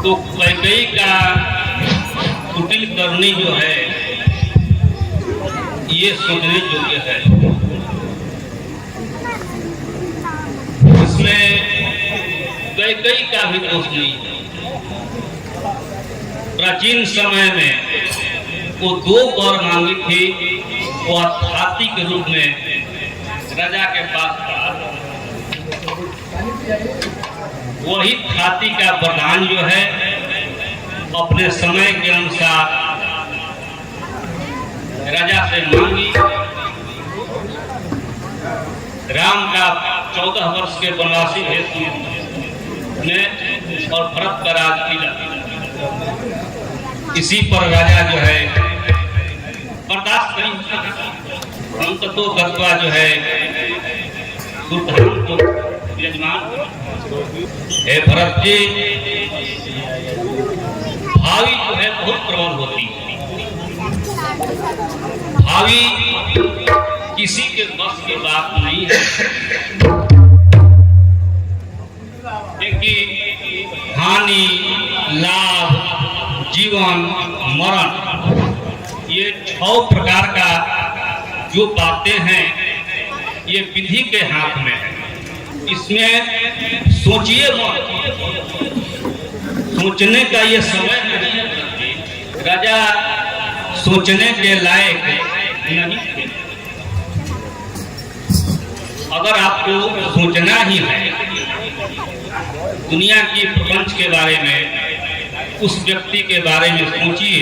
तो कैकेयी का कुटिल करनी जो है ये सोचने योग्य है। इसमें कैकेयी का भी दोष नहीं है। प्राचीन समय में वो दो वर मांगी थी, वो हाथी के रूप में राजा के पास था। वही हाथी का वरदान जो है अपने समय के अनुसार राजा से मांगी। राम का 14 वर्ष के वनवासी हेतु ने और भरत का राज किया। इसी पर राजा जो है बर्दाश्त नहीं, अंत तो गत्वा जो है दुर्धर्म को यजमान। हे भरत जी, भावी जो है बहुत प्रबल होती है। भावी किसी के बस की बात नहीं है, क्योंकि हानि, लाभ, जीवन, मरण, ये 6 प्रकार का जो बातें हैं ये विधि के हाथ में है। इसमें सोचिए मत, सोचने का ये समय नहीं है। राजा सोचने के लायक नहीं थे। अगर आपको सोचना ही है दुनिया की प्रपंच के बारे में, उस व्यक्ति के बारे में सोचिए।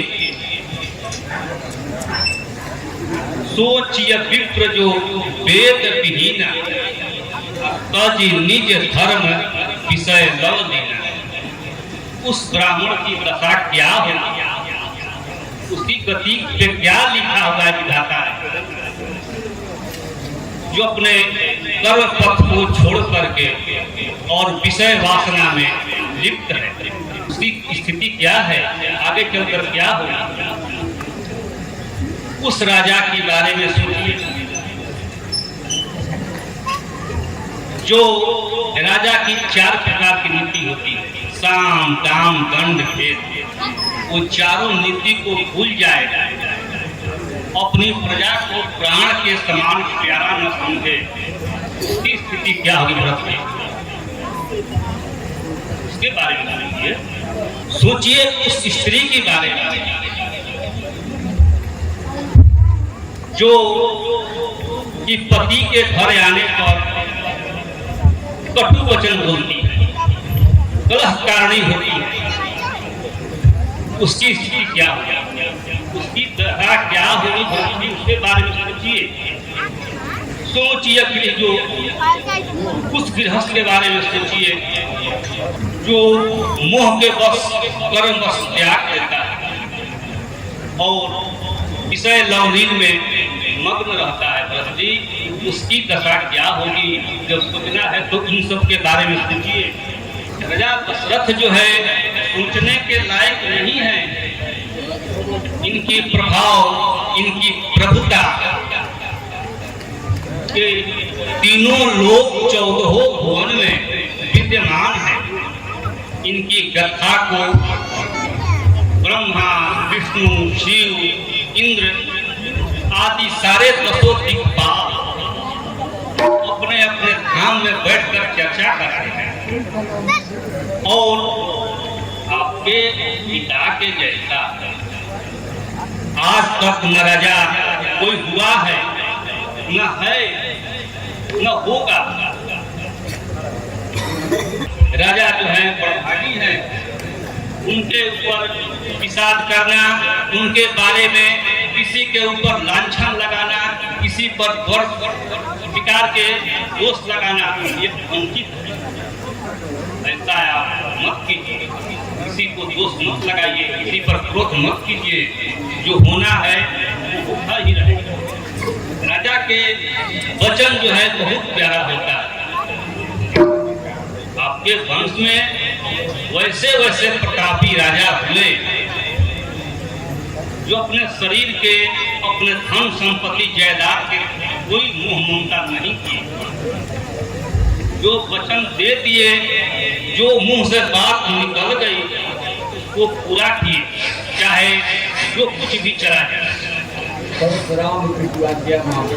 सोचिए विप्र जो वेद विहीना, तजी निज धर्म विषय लव देना। उस ब्राह्मण की दशा क्या होगी, उसकी गति पे क्या लिखा होगा विधाता है, जो अपने कर्म पथ को छोड़ करके और विषय वासना में लिप्त है। उसकी स्थिति क्या है, आगे चलकर क्या होगा। उस राजा के बारे में सोचिए जो राजा की 4 प्रकार की नीति होती है, साम, दाम, दंड, भेद। वो चारों नीति को भूल जाएगा, अपनी प्रजा को प्राण के समान प्यारा न समझे। उसकी स्थिति क्या होगी भरत की, उसके बारे में सोचिए। उस स्त्री के बारे में जो कि पति के घर आने पर कटु वचन बोलती है, कलह कारणी होती है। उसकी स्थिति क्या होगी, उसकी दशा क्या होगी, उसके बारे में सोचिए। सोचिए कि जो उस गृहस्थ के बारे में सोचिए जो मोह के बस कर्म बस त्याग देता है और विषय लवलीन में मग्न रहता है। भरत जी, उसकी दशा क्या होगी। जब सोचना है तो इन सब के बारे में सोचिए। राजा दशरथ जो है सोचने के लायक नहीं है। इनकी प्रभाव, इनकी प्रभुता के तीनों लोक 14 भुवन में विद्यमान है। इनकी गाथा को ब्रह्मा, विष्णु, शिव, इंद्र आदि सारे 10 दिक्पाल अपने अपने धाम में बैठकर चर्चा करते हैं। और आपके पिता के जैसा आज तक न राजा कोई हुआ है, न है, न होगा। राजा जो है बड़भागी है, उनके ऊपर विषाद करना, उनके बारे में किसी के ऊपर लांछन लगाना, किसी पर विकार के दोष लगाना, ये अनुचित है। ऐसा आप मत कीजिए, किसी को दोष मत लगाइए, किसी पर क्रोध मत कीजिए। जो होना है वो होता ही रहेगा। राजा के वचन जो है बहुत प्यारा होता है। आपके वंश में वैसे वैसे प्रतापी राजा हुए जो अपने शरीर के, अपने धन संपत्ति जायदाद के कोई मोह ममता नहीं किए। जो वचन दे दिए, जो मुंह से बात निकल गई वो पूरा किए, चाहे जो कुछ भी चला जाए। परशुराम की आज्ञा मांगे,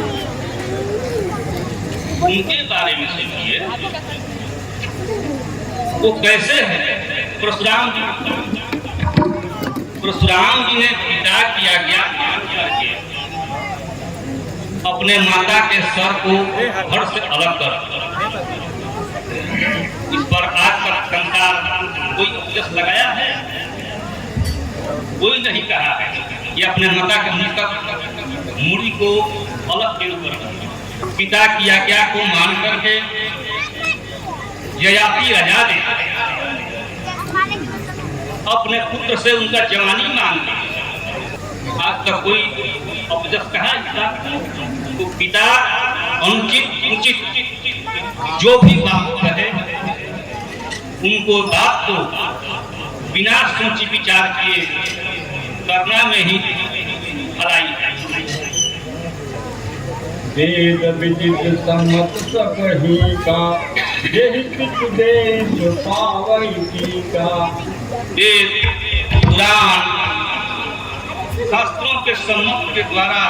उनके बारे में सुनिए, वो कैसे है। परशुराम जी ने पिता की आज्ञा करके अपने माता के सर को धड़ से अलग कर, इस पर आज तक संसार कोई उपदेश लगाया है? कोई नहीं कहा है कि अपने माता के मुंह तक मुड़ी को अलग क्यों कर। पिता की आज्ञा को मान करके ययाति राजा ने अपने पुत्र से उनका जवानी मांग ली। आज तक कोई उपदेश कहा? तो पिता अनुचित उचित जो भी बात कहे, उनको बात को बिना सोची विचार किए करना में ही भलाई है। वेद विदित सम्मत सकही का, यही कुछ देश पावई की का। वेद पुराण शास्त्रों के सम्मत के द्वारा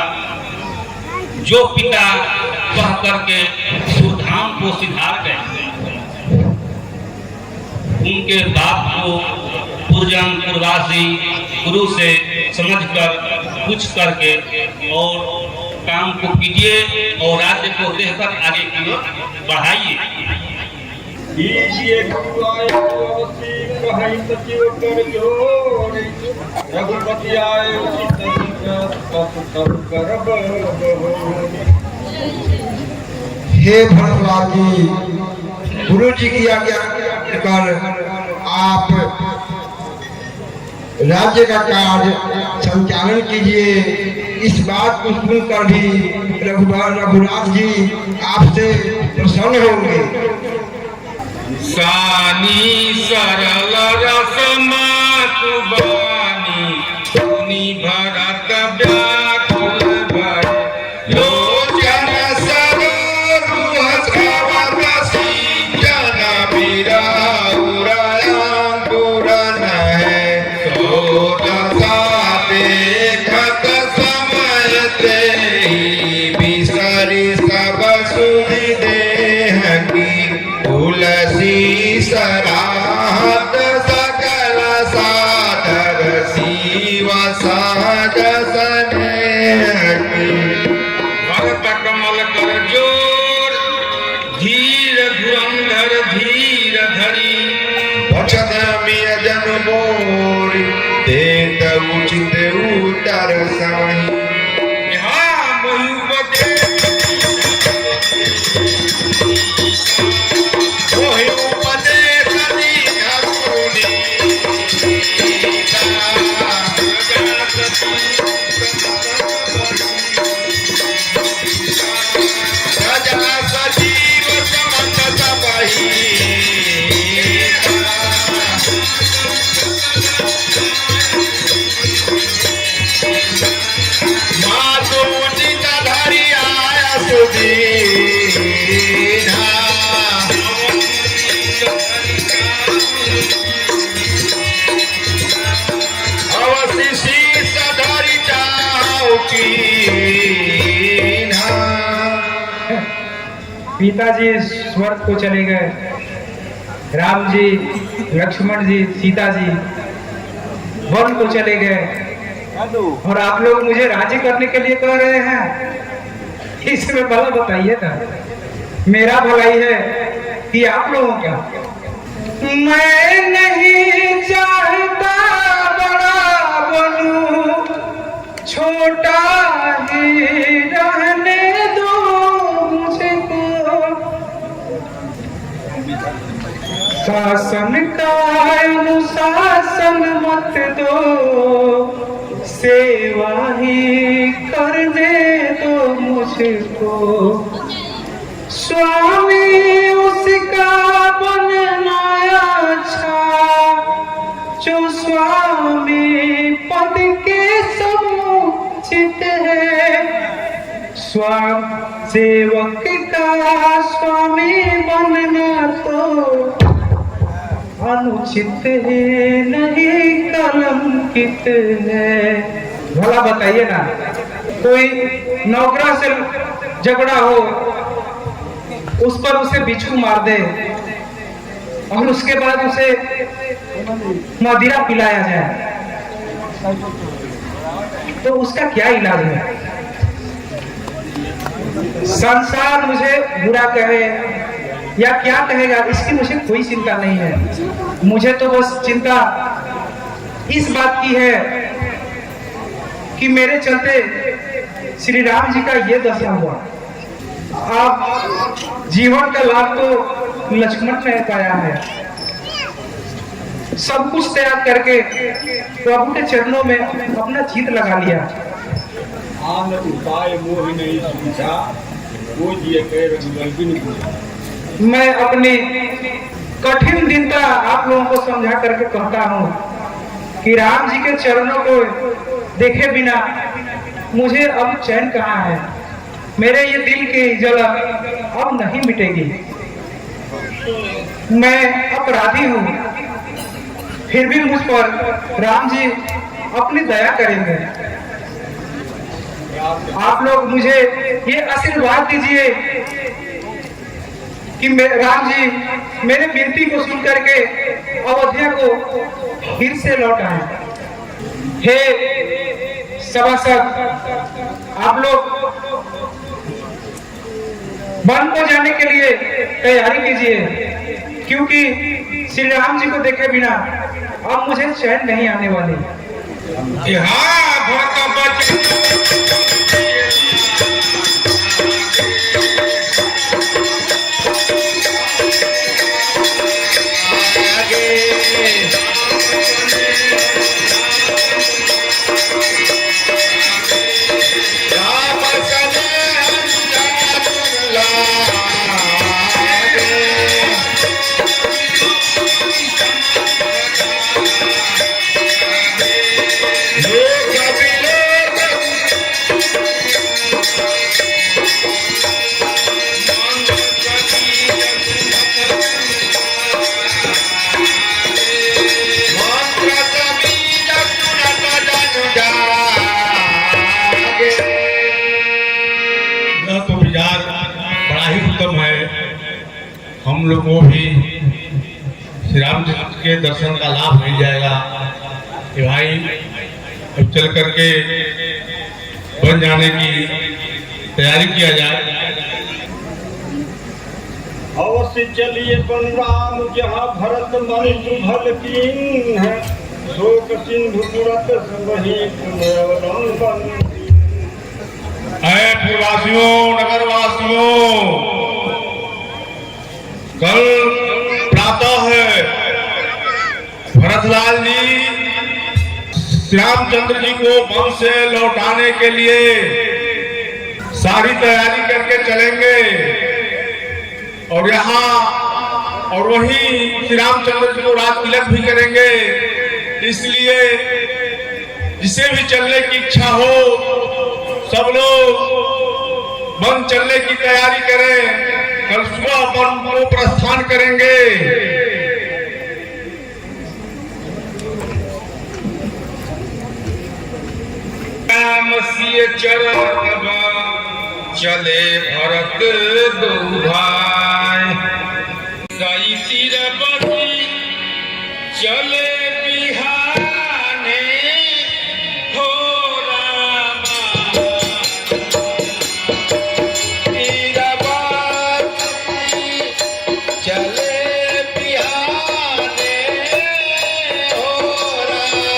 जो पिता कह करके सुधाम को सिधार गए, उनके बाप को पूर्जन पूर्वासी गुरु से समझकर पूछ करके और काम को कीजिए और राज्य को देकर आगे की ओर बढ़ाइए। रघुपति आए हे भरद्वाज जी, गुरु जी की आज्ञा कर आप राज्य का कार्य संचालन कीजिए। इस बात को सुनकर भी रघुनाथ जी आपसे प्रसन्न होंगे। सानी सरल रसमातु बानी, सुनी भरत व्याकुल भय। लोचन सरोरुह श्रवण सिंचन विराउर अंकुर नहे। सोरसा देखत समय तेहि, बिसरि सब सुधि देह की। तुलसी सराहत सकल साधर, शिव साध स्नेह की। भरत कमल कर जोर, धीर धुरंधर धीर धरी। वचन मिय जन मोर, देत उचित उत्तर साही। यहाँ बहुपते पिताजी स्वर्ग को चले गए, राम जी, लक्ष्मण जी, सीता जी वन को चले गए और आप लोग मुझे राजी करने के लिए कह रहे हैं। इसमें भला बताइए ना, मेरा भलाई है कि आप लोगों का? मैं नहीं चाहता बड़ा बनूं, छोटा ही रहने दो मुझको। शासन का अनुशासन मत दो, सेवा ही करने दो मुझको। स्वामी उसका बनना अच्छा, जो स्वामी पद के समुचित है। सेवक का स्वामी बनना तो अनुचित है नहीं कलंकित है। भला बताइए ना, कोई नौकरा से झगड़ा हो, उस पर उसे बिच्छू मार दे और उसके बाद उसे मदिरा पिलाया जाए तो उसका क्या इलाज है? संसार मुझे बुरा कहे या क्या कहेगा, इसकी मुझे कोई चिंता नहीं है। मुझे तो बस चिंता इस बात की है कि मेरे चलते श्री राम जी का ये दशा हुआ। आप जीवन का लाभ तो लक्ष्मण ने पाया है, सब कुछ त्याग करके प्रभु के चरणों में अपना चित लगा लिया। आन उपाय मोहि नहीं सूझा, वो जिय कह रघुबर बिन पूछा। मैं अपनी कठिन दिनता आप लोगों को समझा करके कहता हूँ कि राम जी के चरणों को देखे बिना मुझे अब चैन कहाँ है। मेरे ये दिल की जलन अब नहीं मिटेगी। मैं अपराधी हूँ, फिर भी मुझ पर राम जी अपनी दया करेंगे। आप लोग मुझे ये आशीर्वाद दीजिए कि राम जी मेरे विनती को सुन करके अयोध्या को फिर से लौट आए। हे सभासद, आप लोग वन को जाने के लिए तैयारी कीजिए, क्योंकि श्री राम जी को देखे बिना अब मुझे चैन नहीं आने वाली। हम लोग को भी श्री राम जी के दर्शन का लाभ मिल जाएगा कि भाई अब चल करके बन जाने की तैयारी किया जाए। अवश्य चलिए बन राम जहाँ भरत मन सुभल कीन है, शोक सिंधु तुरत वही पुनरवलंबन। पुरवासियों, नगरवासियों, कल प्रातः है भरतलाल जी श्यामचंद्र जी को वन से लौटाने के लिए सारी तैयारी करके चलेंगे और यहाँ और वहीं श्री रामचंद्र जी को रात तिलक भी करेंगे। इसलिए जिसे भी चलने की इच्छा हो सब लोग वन चलने की तैयारी करें। कल सुबह वन को प्रस्थान करेंगे। राम सिय चरण चले भरत दो भाई, सई सिर बसी चले बिहाने हो रामा। चले बिहाने हो रामा।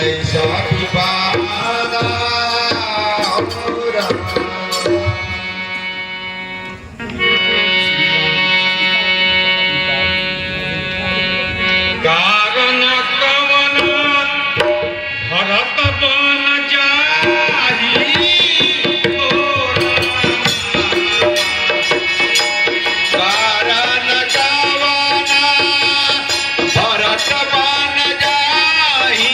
ऐसा दीवाना हो राम। कारण कवन भरत बन जाई कारण कवना भरत बन जाई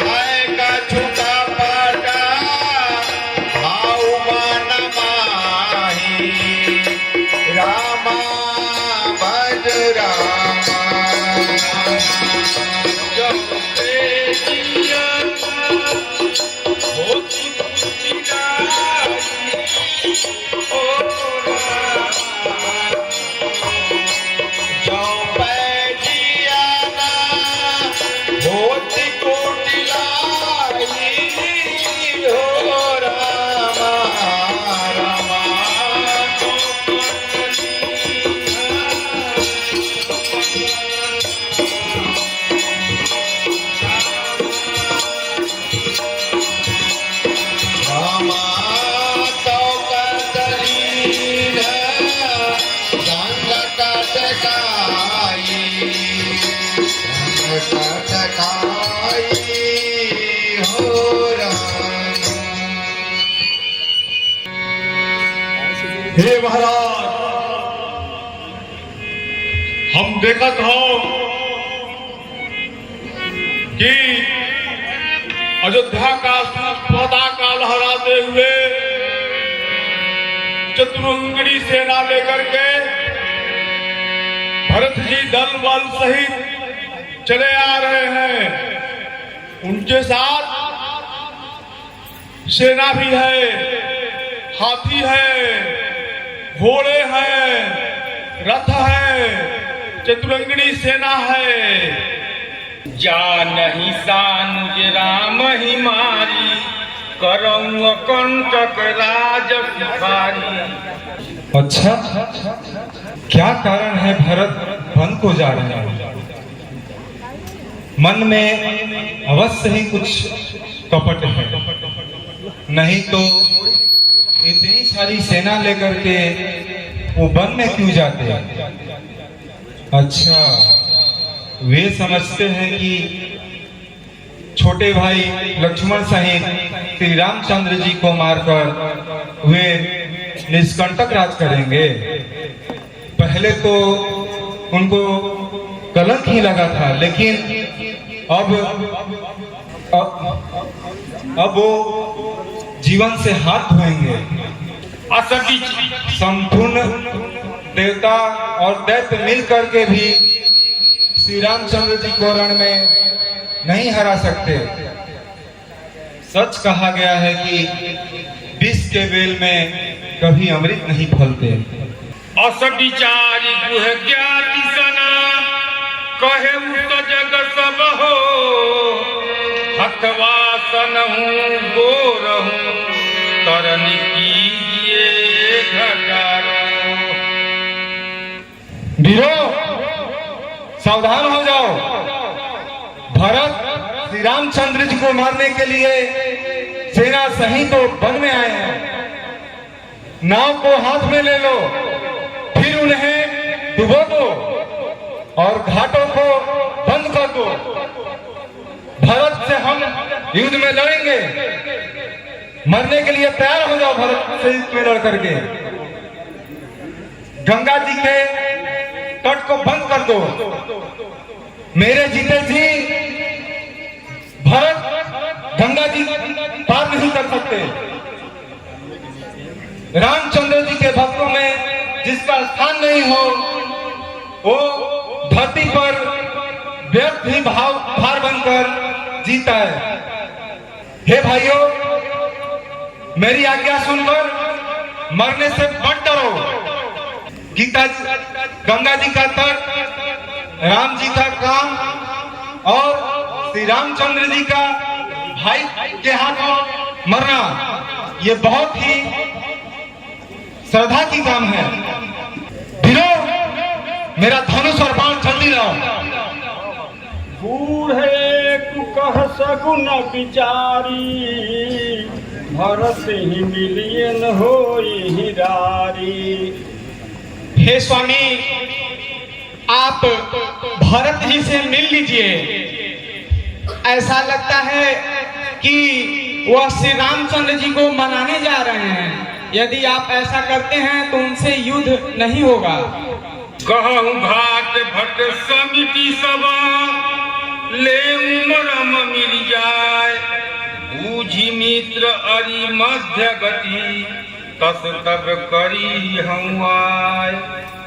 है कछु का पाटा भाव मन माही रामा भज रामा। जो पैजियाना होती कोटि लाई हो रामा रामा। रामा तो कदलीन संकट काई संकट काई हो राम। हे महाराज, हम देखत हो कि अयोध्या का पताका लहराते हुए चतुरंगनी सेना लेकर के भरत जी दल बल सहित चले आ रहे हैं। उनके साथ सेना भी है, हाथी है, घोड़े हैं, रथ है, चतुरंगनी सेना है। जा नहीं सानुज राम ही मारी, करऊँ कंटक राज भिखारी। अच्छा, क्या कारण है भरत वन को जा रहे हैं? मन में अवश्य ही कुछ कपट है, नहीं तो इतनी सारी सेना लेकर के वो वन में क्यों जाते हैं? अच्छा, वे समझते हैं कि छोटे भाई लक्ष्मण सहित श्री रामचंद्र जी को मारकर वे निष्कंटक राज करेंगे। पहले तो उनको कलंक ही लगा था, लेकिन अब वो जीवन से हाथ धोएंगे। संपूर्ण देवता और दैत्य मिल करके भी श्री रामचंद्र जी को रण में नहीं हरा सकते। सच कहा गया है कि विष के बेल में कभी अमृत नहीं फलते। अस विचारी गुह ज्ञाति सना, कहे तो जग सब हो, हथवा सनहूं गोरहूं, तरन कीजिए घटारो। वीरो, सावधान हो जाओ। भरत श्री रामचंद्र जी को मारने के लिए सेना सहित तो वन में आए हैं। नाव को हाथ में ले लो, फिर उन्हें डुबो दो और घाटों को बंद कर दो। भरत से हम युद्ध में लड़ेंगे। मरने के लिए तैयार हो जाओ। भरत से युद्ध में लड़ करके गंगा जी के तट को बंद कर दो। मेरे जीते जी भरत गंगा जी पार नहीं कर सकते। रामचंद्र जी के भक्तों में जिसका स्थान नहीं हो, वो धरती पर व्यर्थ ही भार बनकर जीता है। हे भाइयों, मेरी आज्ञा सुनकर मरने से मत डरो। गंगा जी का तट राम जी का काम और श्री रामचंद्र जी का भाई के हाथ मरना ये बहुत ही श्रद्धा की काम है। वीरो, मेरा धनुष और बाण जल्दी लाओ। बूढ़े कुकह सगुन बिचारी, भरत ही मिलिए न होई हिरारी। हे स्वामी, आप भरत जी से मिल लीजिए। ऐसा लगता है कि वह श्री रामचंद्र जी को मनाने जा रहे हैं। यदि आप ऐसा करते हैं तो उनसे युद्ध नहीं होगा। कहूँ घाट भट समिति सभा, ले उमरम मिल जाए। बूझी मित्र अरि मध्य गति, तस तब करी हम आए।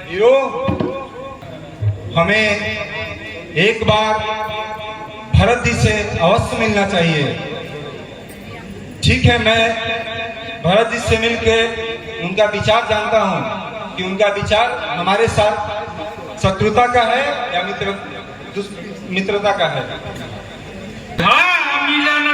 वीरो, हमें एक बार भरत जी से अवश्य मिलना चाहिए। ठीक है, मैं भरत जी से मिलके उनका विचार जानता हूँ कि उनका विचार हमारे साथ शत्रुता का है या मित्रता का है। मिलन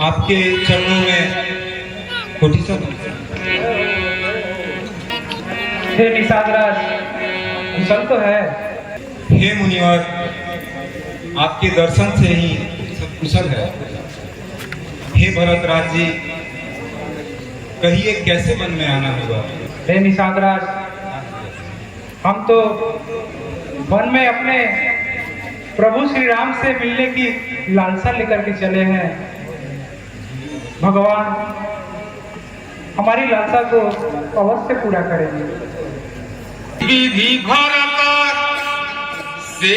आपके चरणों में कोटि सर। हे निषादराज, कुशल तो है? हे मुनिवर, आपके दर्शन से ही सब कुशल है। हे भरतराज जी, कहिए कैसे वन में आना होगा? हे निषादराज, हम तो वन में अपने प्रभु श्री राम से मिलने की लालसा लेकर के चले हैं। भगवान हमारी लालसा को अवश्य पूरा करेंगे। विधि भरत से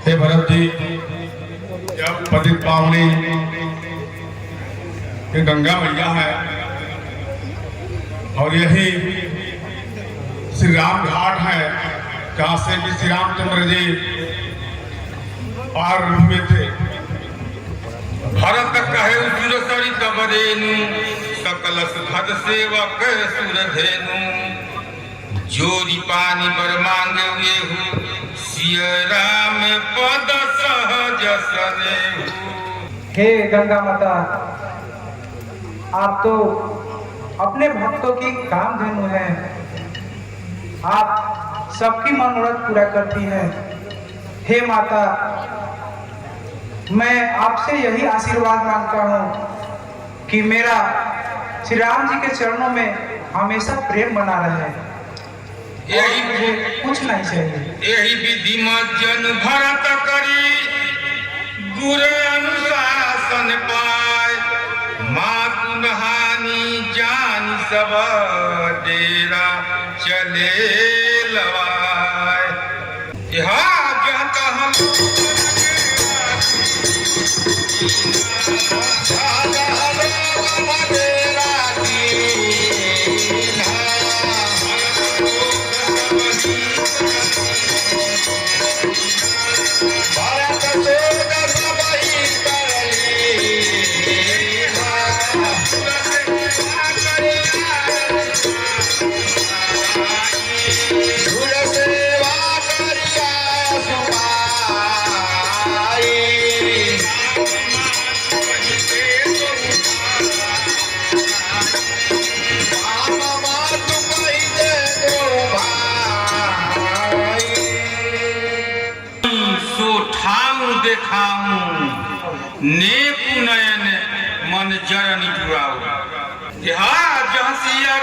हे भरत जी, जब पतित पावनी ये गंगा मैया है और यही श्री राम घाट है जहाँ से कि श्री रामचंद्र जी पार हुए थे। भरत कहे सुर सरित बरेनु, सकल सुखद सेवक सुरधेनु। जोरी पानी पर मांगे हुए हूँ, सिय राम पद सहज सने। हे गंगा माता, आप तो अपने भक्तों की कामधेनु है। आप सबकी मनोरथ पूरा करती हैं। हे माता, मैं आपसे यही आशीर्वाद मांगता हूँ कि मेरा श्री राम जी के चरणों में हमेशा प्रेम बना रहे। यही मुझे कुछ नहीं चाहिए। यही विधि मज्जन भरत करी गुर अनुशासन पाए, मातु नहानी जान सब डेरा चले लवाए। यहाँ जहाँ हम नेक नयन मन जरनी जुड़ाओ। जहाँ सिया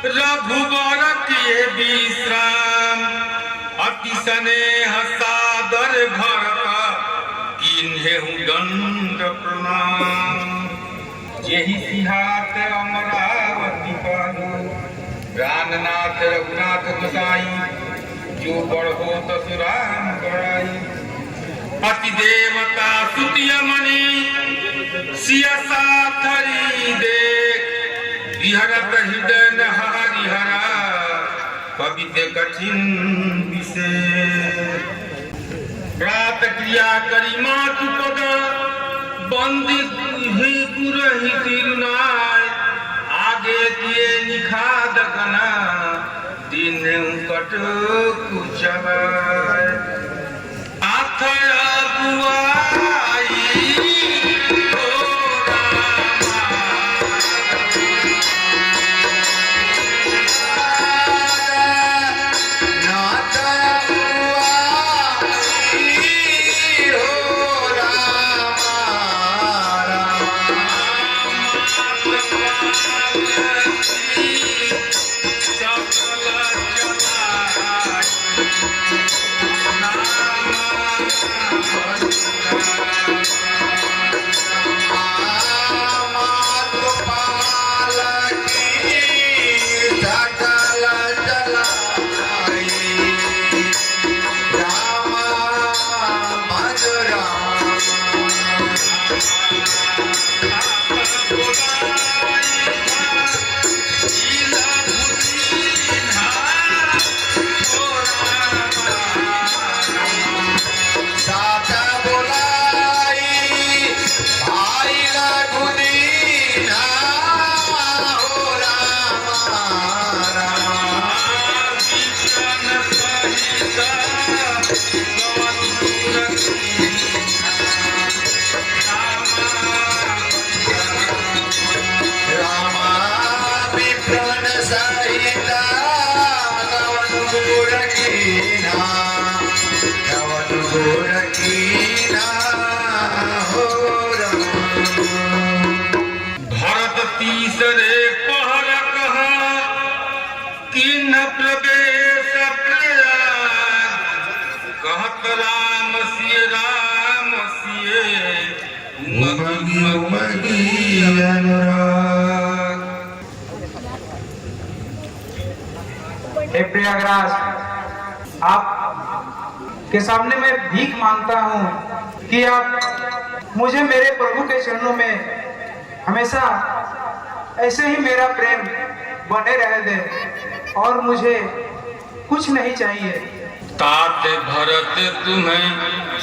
रघुबर के विश्राम, अति स्नेह सादर घर किन्हे दंड प्रणाम। जेहि सिहात अमरावती पालो, प्राणनाथ रघुनाथ गोसाई, जो बड़ हो तसु राम बड़ाई। अति देवता सुतिय मणि सिया साथरी देख, विहरत हृदय न हरिहरा पवित्र कठिन विषय। प्रात क्रिया करी मातु पद, बंदित ही पुरहि तिरुनाय। आगे किए निखाद कना, दिन कट कुचबाय। आथय बुआई भरत तीसरे पहर कहा किन्न प्रवेश प्रयाग, कहत राम सिय मगी अनुराग। हे प्रयागराज, आप के सामने मैं भीख मांगता हूँ कि आप मुझे मेरे प्रभु के चरणों में हमेशा ऐसे ही मेरा प्रेम बने रह दे और मुझे कुछ नहीं चाहिए। तात भरत तुम्हें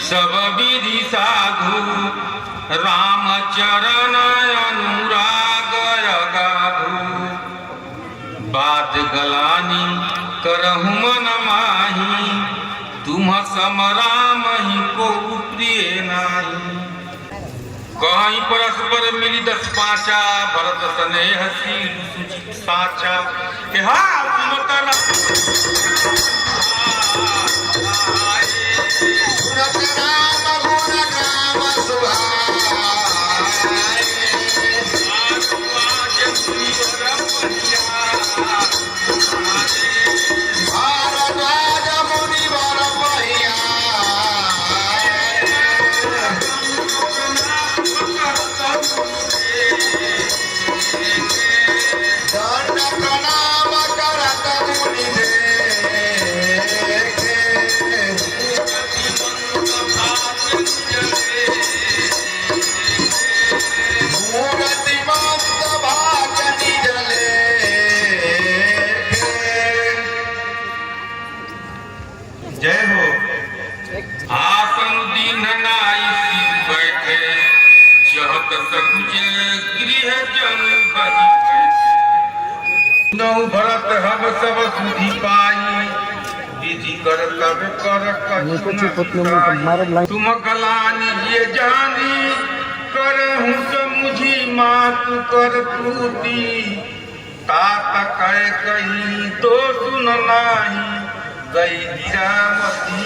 सब विधि साधु, राम चरण अनुराग अगाधु। बात गलानी करहु मन माही, तुम सम राम ही को प्रिय नाही। कहीं परस्पर मिली 10 पाँचा, भरत स्नेह शील सुचित साचा। के हाँ तुम करा जय हो। आसन दीन नाई सिर बैठे, चहत सकुच गृह जन भई। नौ भरत हब सब सुधि पाई, विधि कर तब कर कछु। तुम गलानी ये जानी, करहूँ समुझी मातु कर त्रुटि। तात कहे कहीं तो सुन नाही, गई हीरामती।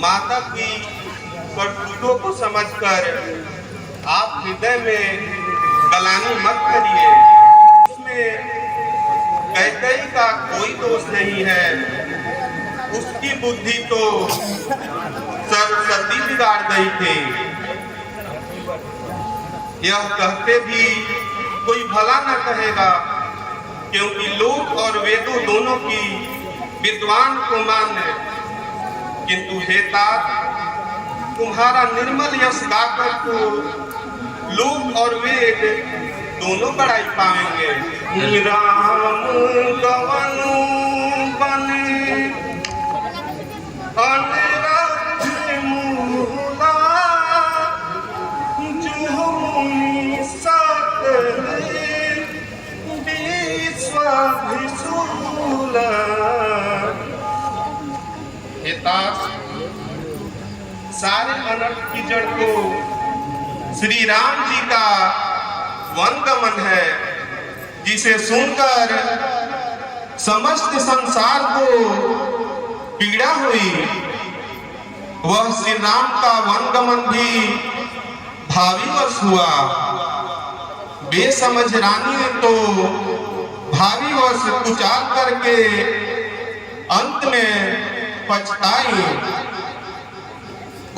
माता की करतूतों को समझकर आप हृदय में गलानी मत करिए। उसमें कैकेयी का कोई दोष नहीं है। उसकी बुद्धि तो सरस्वती बिगाड़ गई थी। यह कहते भी कोई भला न कहेगा, क्योंकि लोक और वेदों दोनों की विद्वान को मान्य। किंतु हे तात, तुम्हारा निर्मल यश गाकर तो लोक और वेद दोनों बड़ाई पाएंगे। राम गवनु बने अनुराग मूला, जुहुमुनि सकले विश्वाभिशूला। सारे अनर्थ की जड़ को श्री राम जी का वनगमन है, जिसे सुनकर समस्त संसार को पीड़ा हुई। वह श्री राम का वनगमन भी भावीवश हुआ। बेसमझ रानी ने तो भावीवश उचार करके अंत में पछताई।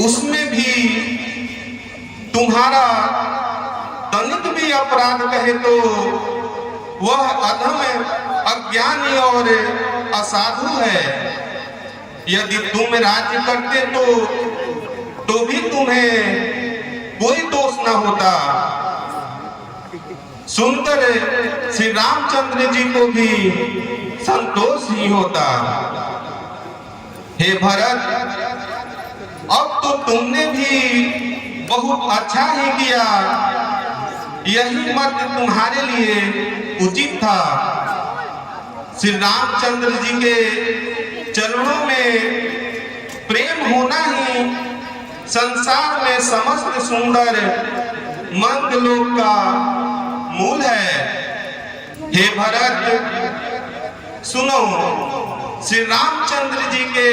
उसमें भी तुम्हारा तनिक भी अपराध कहे तो वह अधम, अज्ञानी और असाधु है। यदि तुम राज्य करते तो भी तुम्हें कोई दोष न होता। सुनकर श्री रामचंद्र जी को भी संतोष ही होता। हे भरत, अब तो तुमने भी बहुत अच्छा ही किया। यही मत तुम्हारे लिए उचित था। श्री रामचंद्र जी के चरणों में प्रेम होना ही संसार में समस्त सुंदर मंद लोक का मूल है। हे भरत, सुनो, श्री रामचंद्र जी के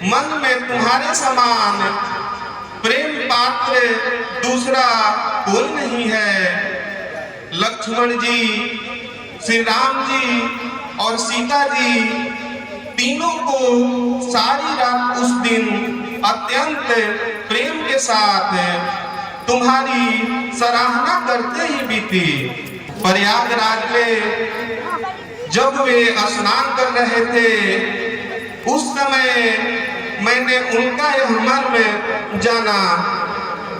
मन में तुम्हारे समान प्रेम पात्र दूसरा कोई नहीं है। लक्ष्मण जी, श्री राम जी और सीता जी तीनों को सारी रात उस दिन अत्यंत प्रेम के साथ तुम्हारी सराहना करते ही बीती। प्रयागराज में जब वे स्नान कर रहे थे उस समय मैंने उनका यह मन में जाना,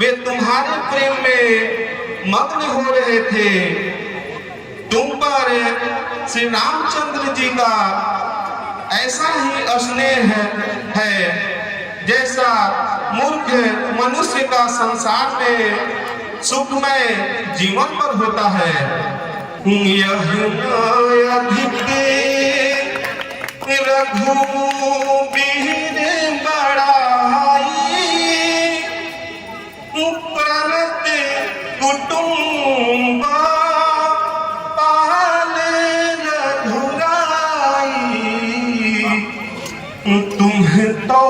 वे तुम्हारे प्रेम में मग्न हो रहे थे। तुम पर श्री रामचंद्र जी का ऐसा ही स्नेह है जैसा मूर्ख मनुष्य का संसार में सुखमय जीवन पर होता है। यह रघुबीर बड़ाई प्रणत कुटुंब पाल रघुराई, तुम तो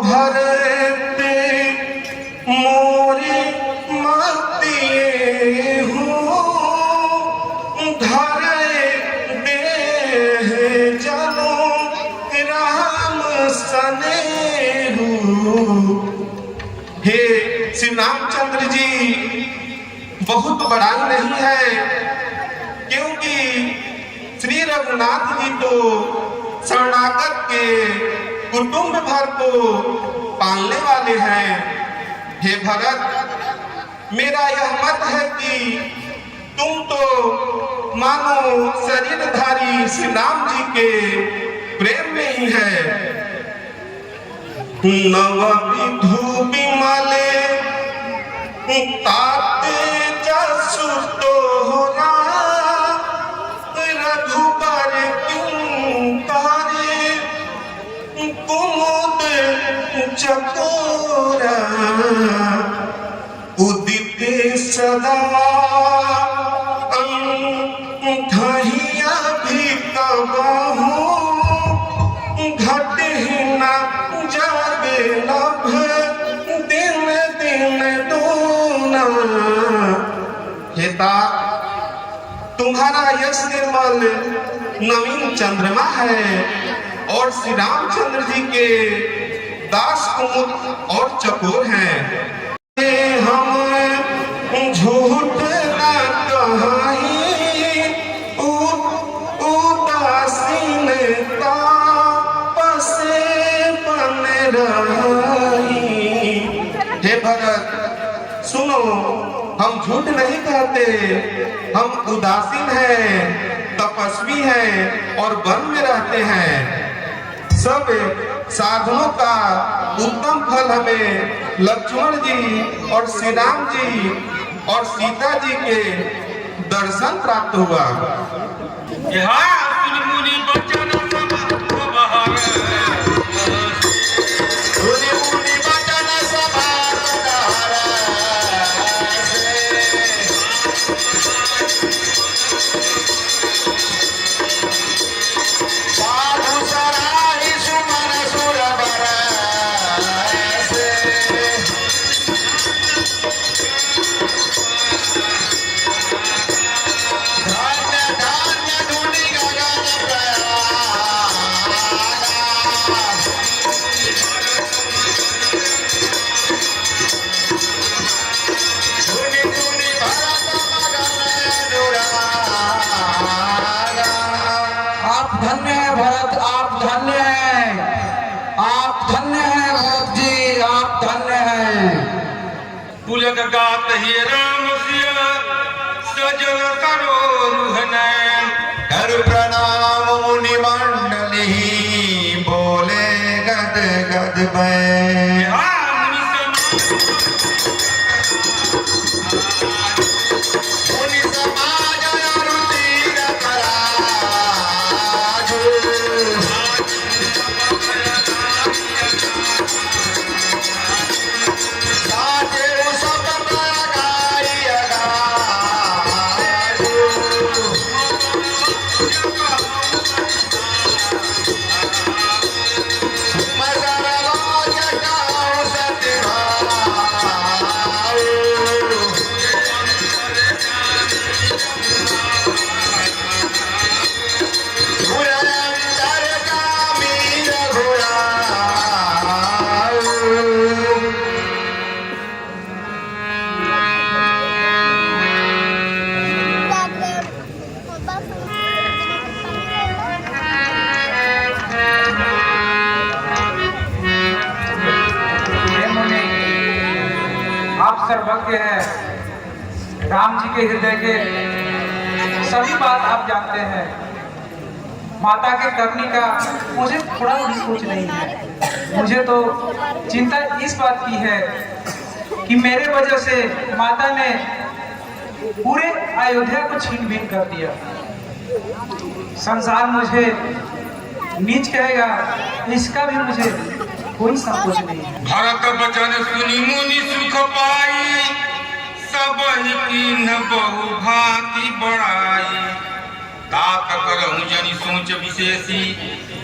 भरते मोरे मतिए हो, धरे देह जनो राम सनेहु। हे श्री रामचंद्र जी, बहुत बड़ाई नहीं है, क्योंकि श्री रघुनाथ जी तो शरणागत के कुटुंब भर को पालने वाले हैं। हे भरत, मेरा यह मत है कि तुम तो मानो शरीरधारी श्री राम जी के प्रेम में ही है। नव विधु विमले ताते जसु तोहरा, रघुबर क्यों तारे कुमुद चकोरा, उदित सदा धहिया भी कबहू, घट न जागे लभ दिन दिन दूना। हेता, तुम्हारा यश निर्मल नवीन चंद्रमा है और श्री रामचंद्र जी के दास कुमुद और चकोर हैं। हम झूठ न कहाई, उदासीन तापस बन रही। हे भरत सुनो, हम झूठ नहीं कहते, हम उदासीन हैं, तपस्वी हैं और वन में रहते हैं। सब साधनों का उत्तम फल हमें लक्ष्मण जी और श्री राम जी और सीता जी के दर्शन प्राप्त हुआ। धन्य है भरत, आप धन्य हैं, आप धन्य हैं भरत जी, आप धन्य हैं। पुलक गात ही राम सिया सजल करो रुहनैन, कर प्रणाम मुनि मंडली बोले गद गद बैन। मुनि समाज अरुति सर्वज्ञ है। राम जी के हृदय के सभी बात आप जानते हैं। माता के करने का मुझे थोड़ा भी सोच नहीं है। मुझे तो चिंता इस बात की है कि मेरे वजह से माता ने पूरे अयोध्या को छीन बीन कर दिया। संसार मुझे नीच कहेगा, इसका भी मुझे कोई संकोच नहीं है। भरत बचन सुनि मुनि सुख पाई, सब ही कीन बहु भांति बड़ाई। तात करहु जनि सोच विशेषी,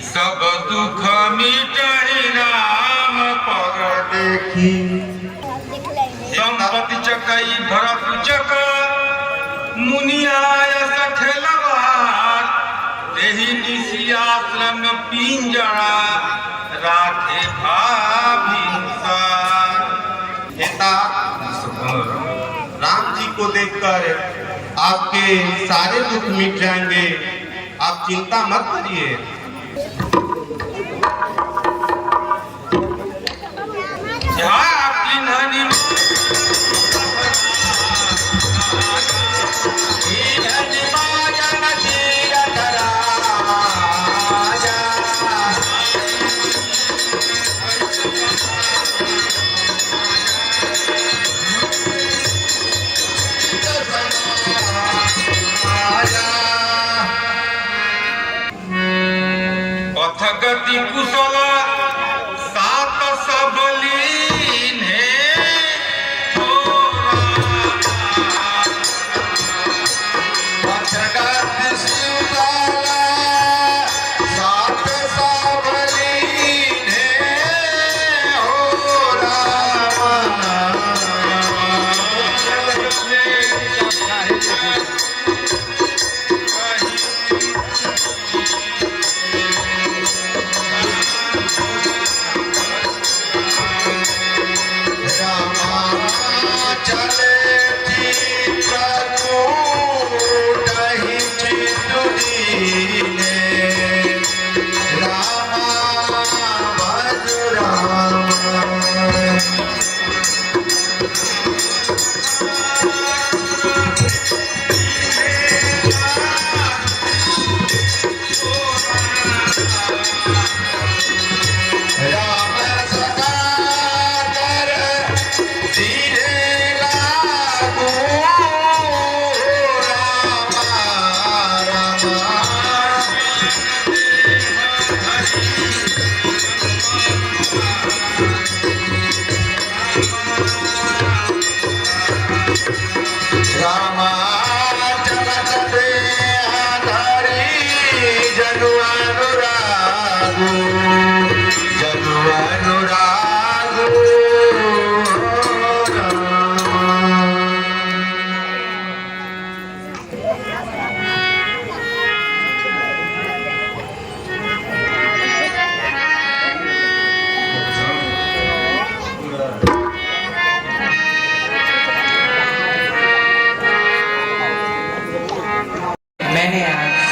सब दुख मिटहि राम पर देखी। संपत्ति चकई भरत चक, मुनि आय सठ लवार। तेहि निशि आश्रम पिंजरा, राखे भाभिंसार। पिता राम जी को देखकर आपके सारे दुख मिट जाएंगे, आप चिंता मत करिए। गति कुशल सात सब लीन्हे,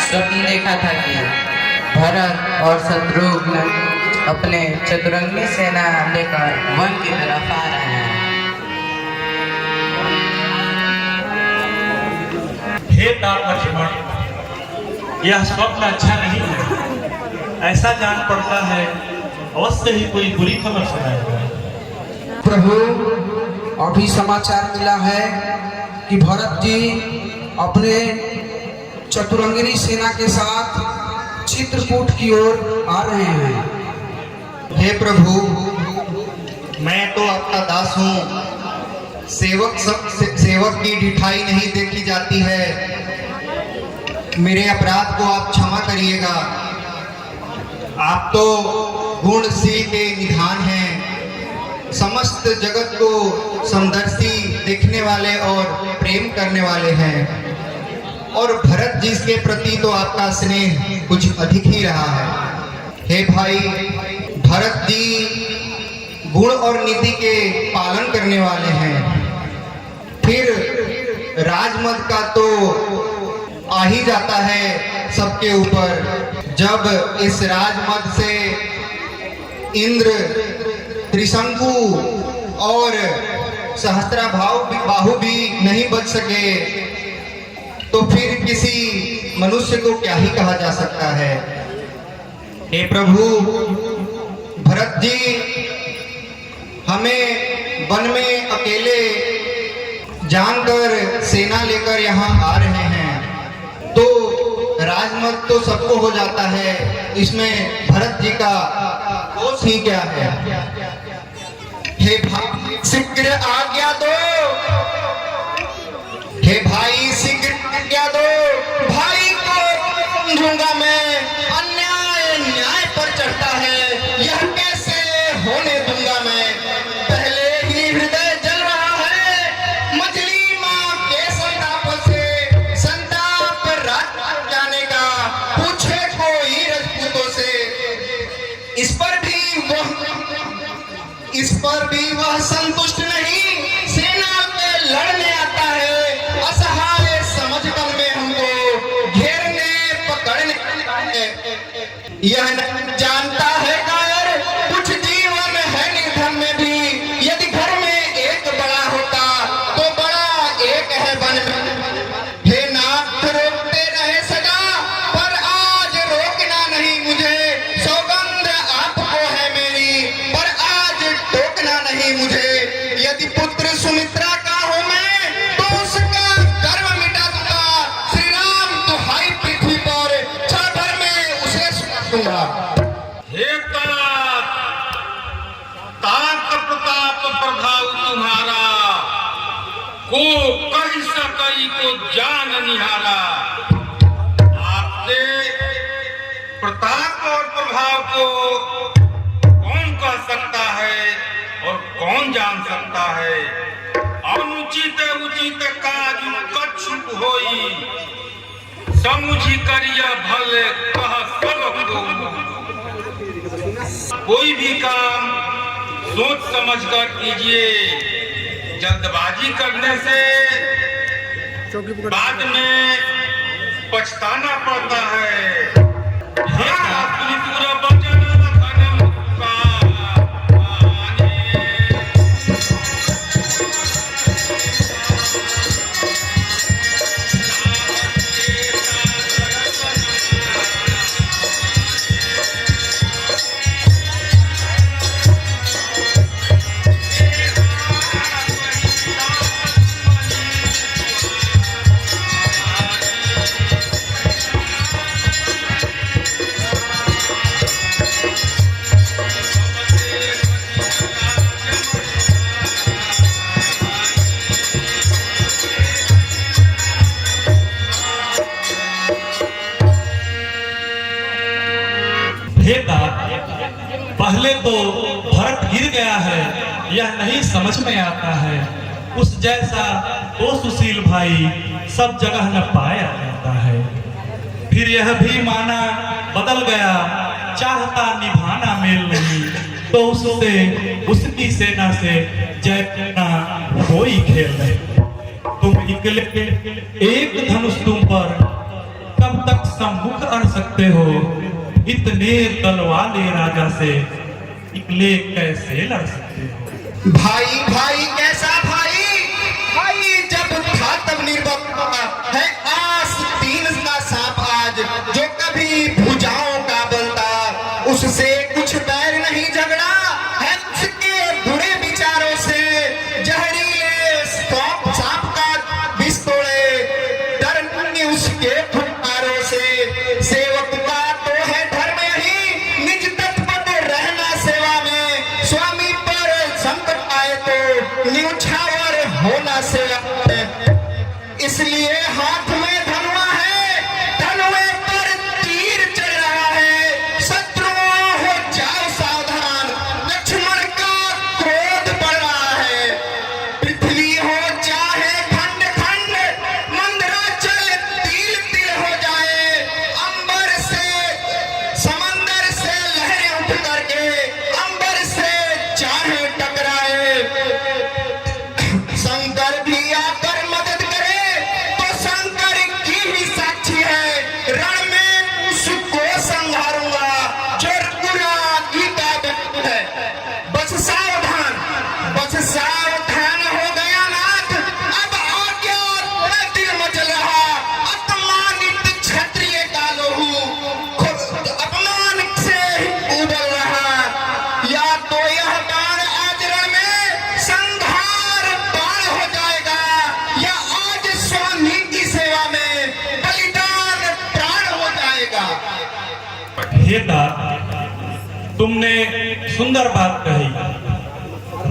स्वप्न देखा था कि भरत और शत्रुघ्न अपने चतुरंगी सेना लेकर वन की तरफ आ रहे हैं। हे लक्ष्मण, यह स्वप्न अच्छा नहीं है। ऐसा जान पड़ता है अवश्य ही कोई बुरी खबर सुनाएगा। प्रभु, अभी समाचार मिला है कि भरत जी अपने चतुरंगिनी सेना के साथ चित्रकूट की ओर आ रहे हैं। हे प्रभु, मैं तो आपका दास हूँ। सेवक की ढिठाई नहीं देखी जाती है। मेरे अपराध को आप क्षमा करिएगा। आप तो गुणशील के निधान हैं। समस्त जगत को समदर्शी देखने वाले और प्रेम करने वाले हैं। और भरत जी के प्रति तो आपका स्नेह कुछ अधिक ही रहा है। हे भाई, भरत जी गुण और नीति के पालन करने वाले हैं। फिर राजमद का तो आ ही जाता है सबके ऊपर। जब इस राजमद से इंद्र, त्रिशंकु और सहस्त्रा बाहु भी नहीं बच सके तो फिर किसी मनुष्य को क्या ही कहा जा सकता है। हे प्रभु, भरत जी हमें वन में अकेले जानकर सेना लेकर यहाँ आ रहे हैं तो राजमत तो सबको हो जाता है, इसमें भरत जी का दोष ही क्या है। हे भाई शीघ्र आज्ञा दो, हे भाई शीघ्र आज्ञा दो, भाई को समझूंगा मैं, अन्याय न्याय पर चढ़ता है, यह कैसे होने दूंगा मैं। पहले ही हृदय जल रहा है, मछली माँ के संताप से, संताप रात जाने का, पूछे कोई राजपूतों से। इस पर भी वह संतुष्ट नहीं, सेना में लड़ने आता है, असहाय समझकर में हमको घेरने पकड़ने है। यह नहीं जानता है कायर, कुछ जीवन है निर्धन में भी, यदि घर में एक बड़ा होता तो बड़ा एक है वन में। हे नाथ रोकते रहे सदा, पर आज रोकना नहीं मुझे, सौगंध आपको है मेरी, पर आज टोकना नहीं मुझे। यदि पुत्र सुमित्रा का हो मैं तो उसका गर्व मिटा दूंगा, श्री राम दुहाई पृथ्वी पर क्षण भर में उसे सुना दूंगा। हे तात प्रताप प्रभाव तुम्हारा, को कह सकई को जान निहारा। आपके प्रताप और प्रभाव को कौन कह सकता है और कौन जान सकता है। अनुचित उचित काज कछुक होई, समुझी करिया भले कह सब को। कोई भी काम सोच समझकर कीजिए, जल्दबाजी करने से बाद में पछताना पड़ता है। हे त्रिपुरा बचन लखन मुखाने, पहले तो भरत गिर गया है, यह नहीं समझ में आता है, उस जैसा तो सुशील भाई सब जगह न पाया जाता है। फिर यह भी माना बदल गया, चाहता निभाना मेल नहीं, तो उससे उसकी सेना से जयना कोई खेल नहीं। तुम इकले एक धनुष तुम पर कब तक सम्मुख अड़ सकते हो, इतने दल वाले राजा से इकले कैसे लड़ सकते हो। भाई भाई कैसा भाई, भाई जब था तब निर्भय है, आस तीन का सांप आज, जो कभी भुजाओं का बनता, उससे कुछ बैर नहीं झगड़ा है, उसके बुरे विचारों से, जहरीले सांप का विष तोड़े, डर नहीं उसके फुटकारों से। सेवक का तो है धर्म यही, निज तत्पद रहना सेवा में, स्वामी पर संकट आए तो न्यूछावर होना सेवा में। इसलिए हाथ में धनुआ है, धनुए पर तीर चढ़ रहा है, शत्रुओं हो जाओ सावधान, लक्ष्मण का क्रोध बढ़ रहा है। पृथ्वी हो चाहे खंड खंड, मंदराचल तिल तिल हो जाए, अंबर से समंदर से लहरें उठ करके अंबर से चाहे टकराए, शंकर भी आकर मदद करे तो शंकर की ही साक्षी है, रण में उसको संहारूंगा जो गुलागी का है। बस सावधान हो हे तात, तुमने सुंदर बात कही।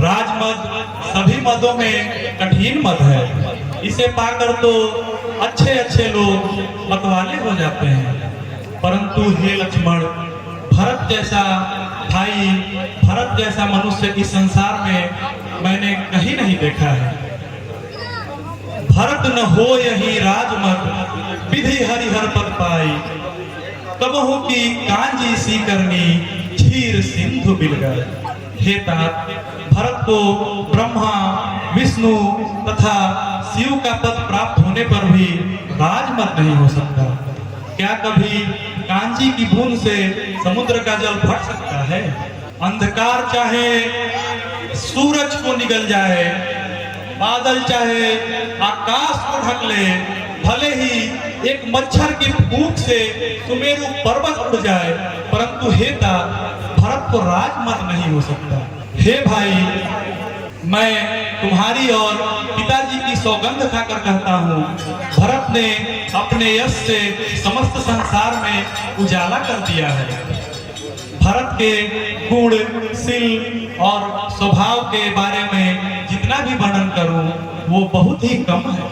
राजमद सभी मदों में कठिन मद है। इसे पाकर तो अच्छे अच्छे लोग मतवाले हो जाते हैं, परंतु हे लक्ष्मण, भरत जैसा भाई, भरत जैसा मनुष्य इस संसार में मैंने कहीं नहीं देखा है। भरत न हो यही राजमद, विधि हरिहर पद पाई। कबहू की कांजी सी करनी, क्षीर सिंधु बिल गए। हे तात, भरत को ब्रह्मा, विष्णु तथा शिव का पद प्राप्त होने पर भी राजमद नहीं हो सकता। क्या कभी कांची की बूंद से समुद्र का जल फट सकता है? अंधकार चाहे सूरज को निगल जाए, बादल चाहे आकाश को ढक ले, भले ही एक मच्छर की फूंक से सुमेरु पर्वत उड़ जाए, परंतु हे तात, भरत को राजमद नहीं हो सकता। हे भाई, मैं तुम्हारी और पिताजी की सौगंध खाकर कहता हूँ, भरत ने अपने यश से समस्त संसार में उजाला कर दिया है। भरत के गुण, शील और स्वभाव के बारे में जितना भी वर्णन करूं वो बहुत ही कम है।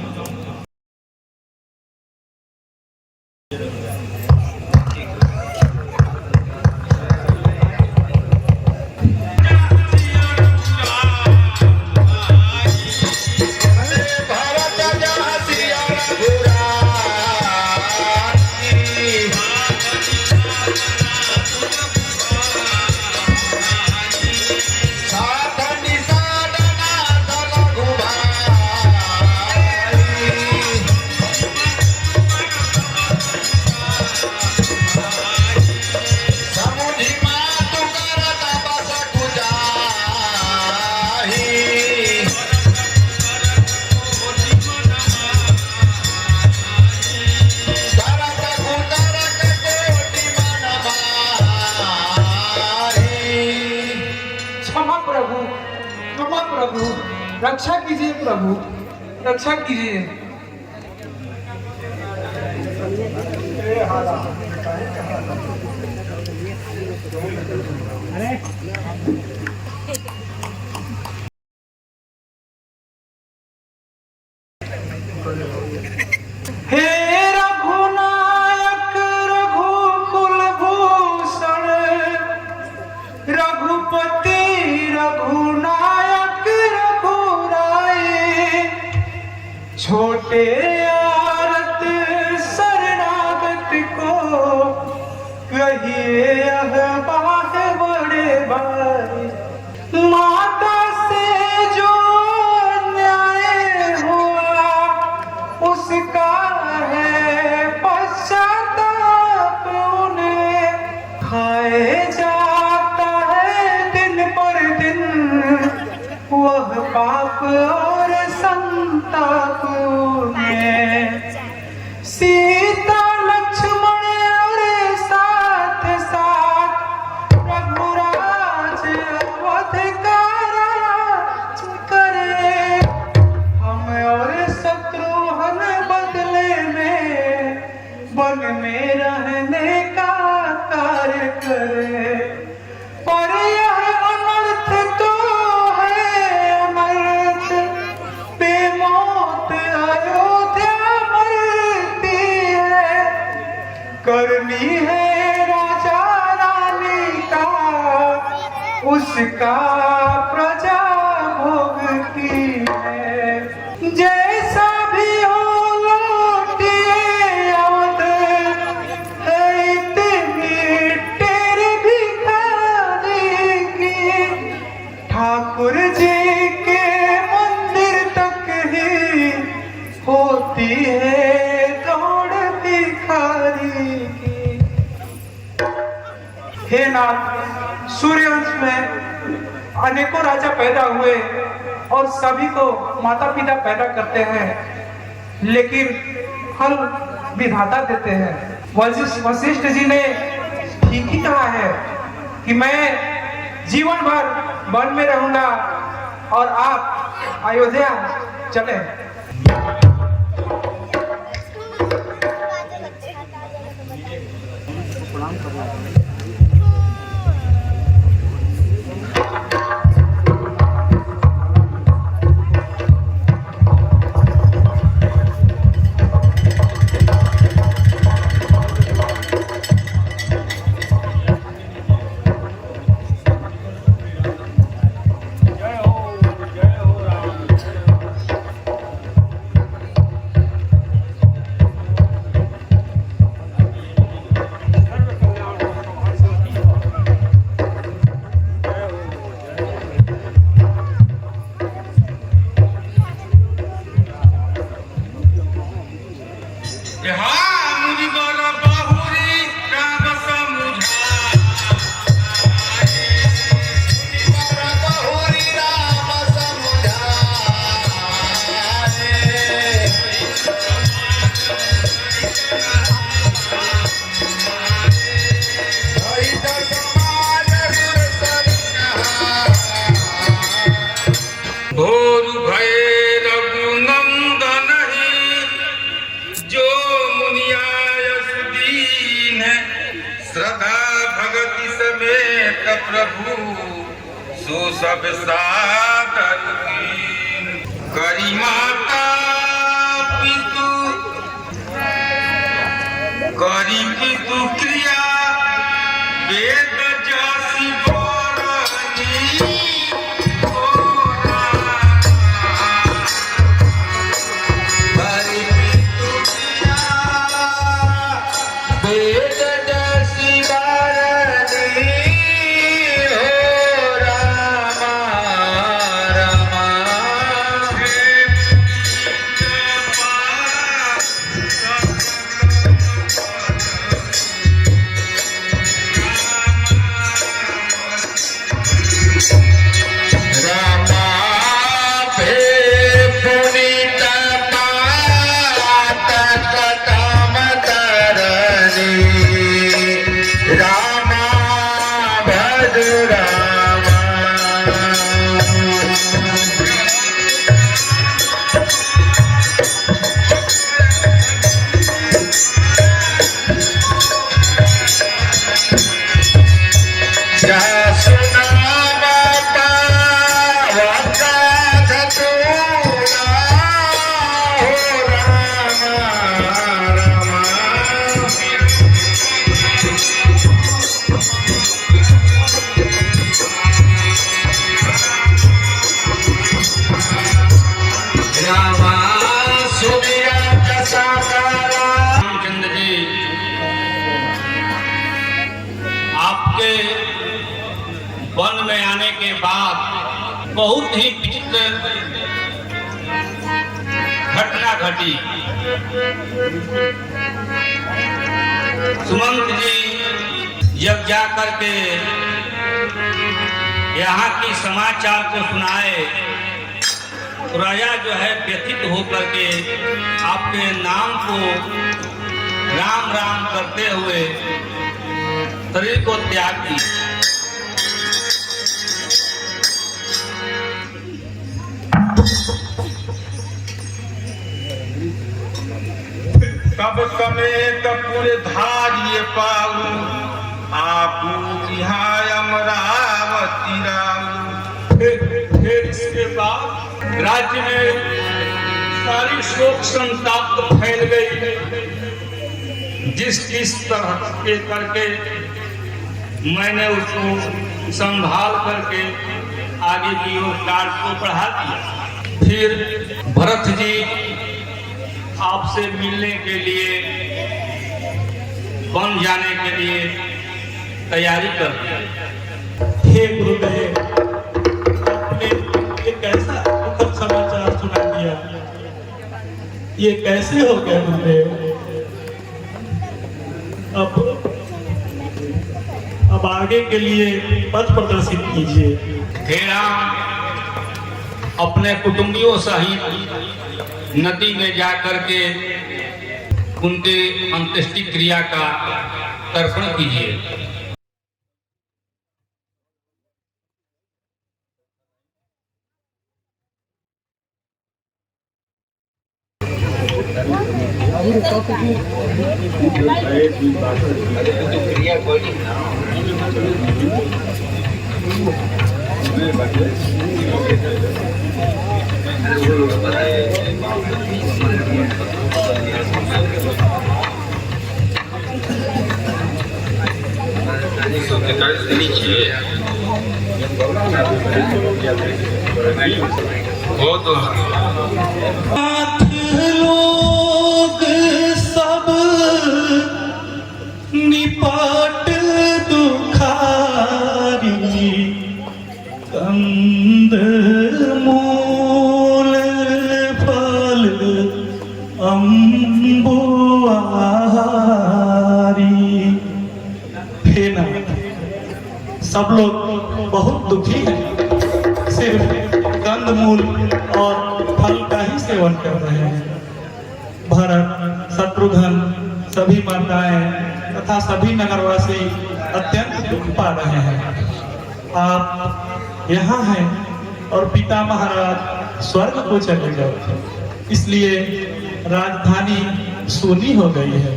रक्षा कीजिए प्रभु, रक्षा कीजिए। हे रघुनायक रघुकुल भूषण, रघुपति रघुनायक रघुराई। छोटे आरत शरणागत को कहिए यह बात बड़े भाई। माता से जो न्याय हुआ उसका है पश्चाताप, उन्हें खाए जाता है दिन पर दिन वह पाप और संताप। उन्हें सीता लक्ष्मण और साथ साथ रघुराज अवध का राज करे। हम और शत्रुघ्न बदले में वन में रहने का कार्य करे। पर यह अनर्थ तो है अनर्थ, बेमौत अयोध्या मरती है। करनी है राजा रानी का उसका प्रजा भोगती है। जैसा भी हो लौटिए अवध, है इतनी तेरे भिखारी की। ठाकुर जी के मंदिर तक ही होती है दौड़ भिखारी की। हे नाथ, सूर्यवंश में अनेकों राजा पैदा हुए और सभी को माता पिता पैदा करते हैं, लेकिन फल विधाता देते हैं। वशिष्ठ जी ने ठीक ही कहा है कि मैं जीवन भर वन में रहूंगा और आप अयोध्या चले। प्रणाम सो सब सागर कीन। करी माता पितु करी पितु क्रिया वेद जसी बोरनी रामचंद्र जी आपके वन में आने के बाद बहुत ही विचित्र घटना घटी। सुमंत जी जब जा करके यहाँ की समाचार को सुनाए, राजा जो है व्यथित होकर के आपके नाम को राम राम करते हुए शरीर को त्याग दी। तब समेत पूरे धारिये पाऊ आपू विहाय अमरावती राऊ। फिर इसके बाद राज्य में सारी शोक संताप फैल गई। जिस तरह के करके मैंने उसको संभाल करके आगे की ओर कार्य को बढ़ा दिया। फिर भरत जी आपसे मिलने के लिए वन जाने के लिए तैयारी कर दी। हे गुरुदेव, आपने ये कैसा दुखद समाचार सुना दिया, ये कैसे हो गया गुरुदेव? अब आगे के लिए पथ प्रदर्शित कीजिए। हे राम, अपने कुटुंबियों सहित नदी में जाकर के उनके अंत्येष्टि क्रिया का तर्पण कीजिए। लोग सब निपाट दुखारी, कंद मूल फल अम्बुआरी। हे नाथ, सब लोग बहुत दुखी हैं, सिर्फ कंदमूल और फल का ही सेवन कर रहे हैं। भरत, शत्रुघ्न, सभी माताएं तथा सभी नगरवासी अत्यंत दुख पा रहे हैं। आप यहाँ हैं और पिता महाराज स्वर्ग को चले गए, इसलिए राजधानी सूनी हो गई है।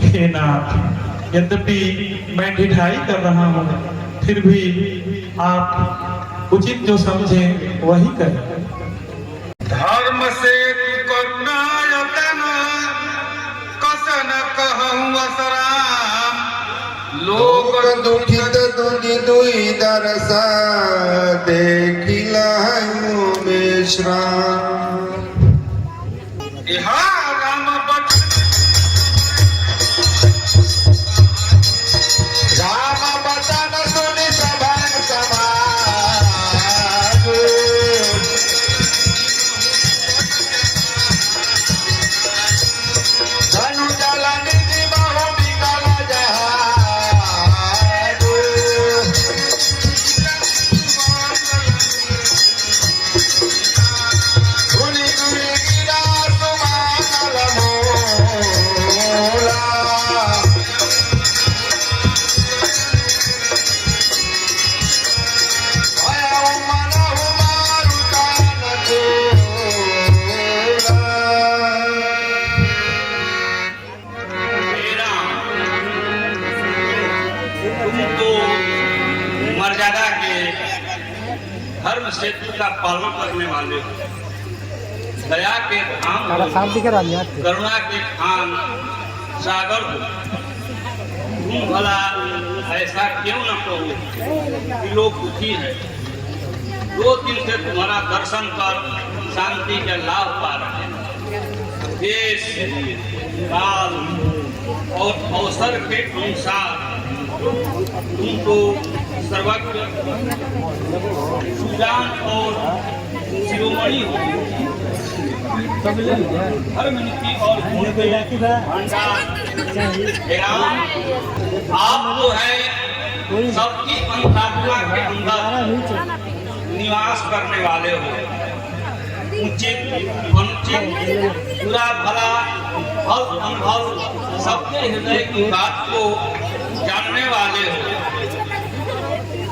हे नाथ, यद्यपि मैं ढिठाई कर रहा हूँ, फिर भी आप उचित जो समझे वही करें। धर्म से करुणायतन कसन कहूँ असराम लोक दुखित दुनि दुई दरसा देखिला विश्राम। राम बचन सुनि सभा समाज धनु जल निधि बहु विकल जहाज धुनि धुनि गिरा सुमानल मोला मर्यादा के धर्म क्षेत्र का पालन करने वाले हो, दया के धाम हो, करुणा के खान सागर हो। तुम भला ऐसा क्यों न कहो कि लोग दुखी हैं। 2 दिन से तुम्हारा दर्शन कर शांति का लाभ पा रहे हैं। देश काल और अवसर के अनुसार तुमको सर्वज्ञ सुजान और शिरोमणि हो, धर्मनीति और भंडार एवं आप तो है सबकी अंतरात्मा के अंदर निवास करने वाले हो। उचित अनुचित बुरा भला फल अनुभव सबके हृदय की बात को जानने वाले हो।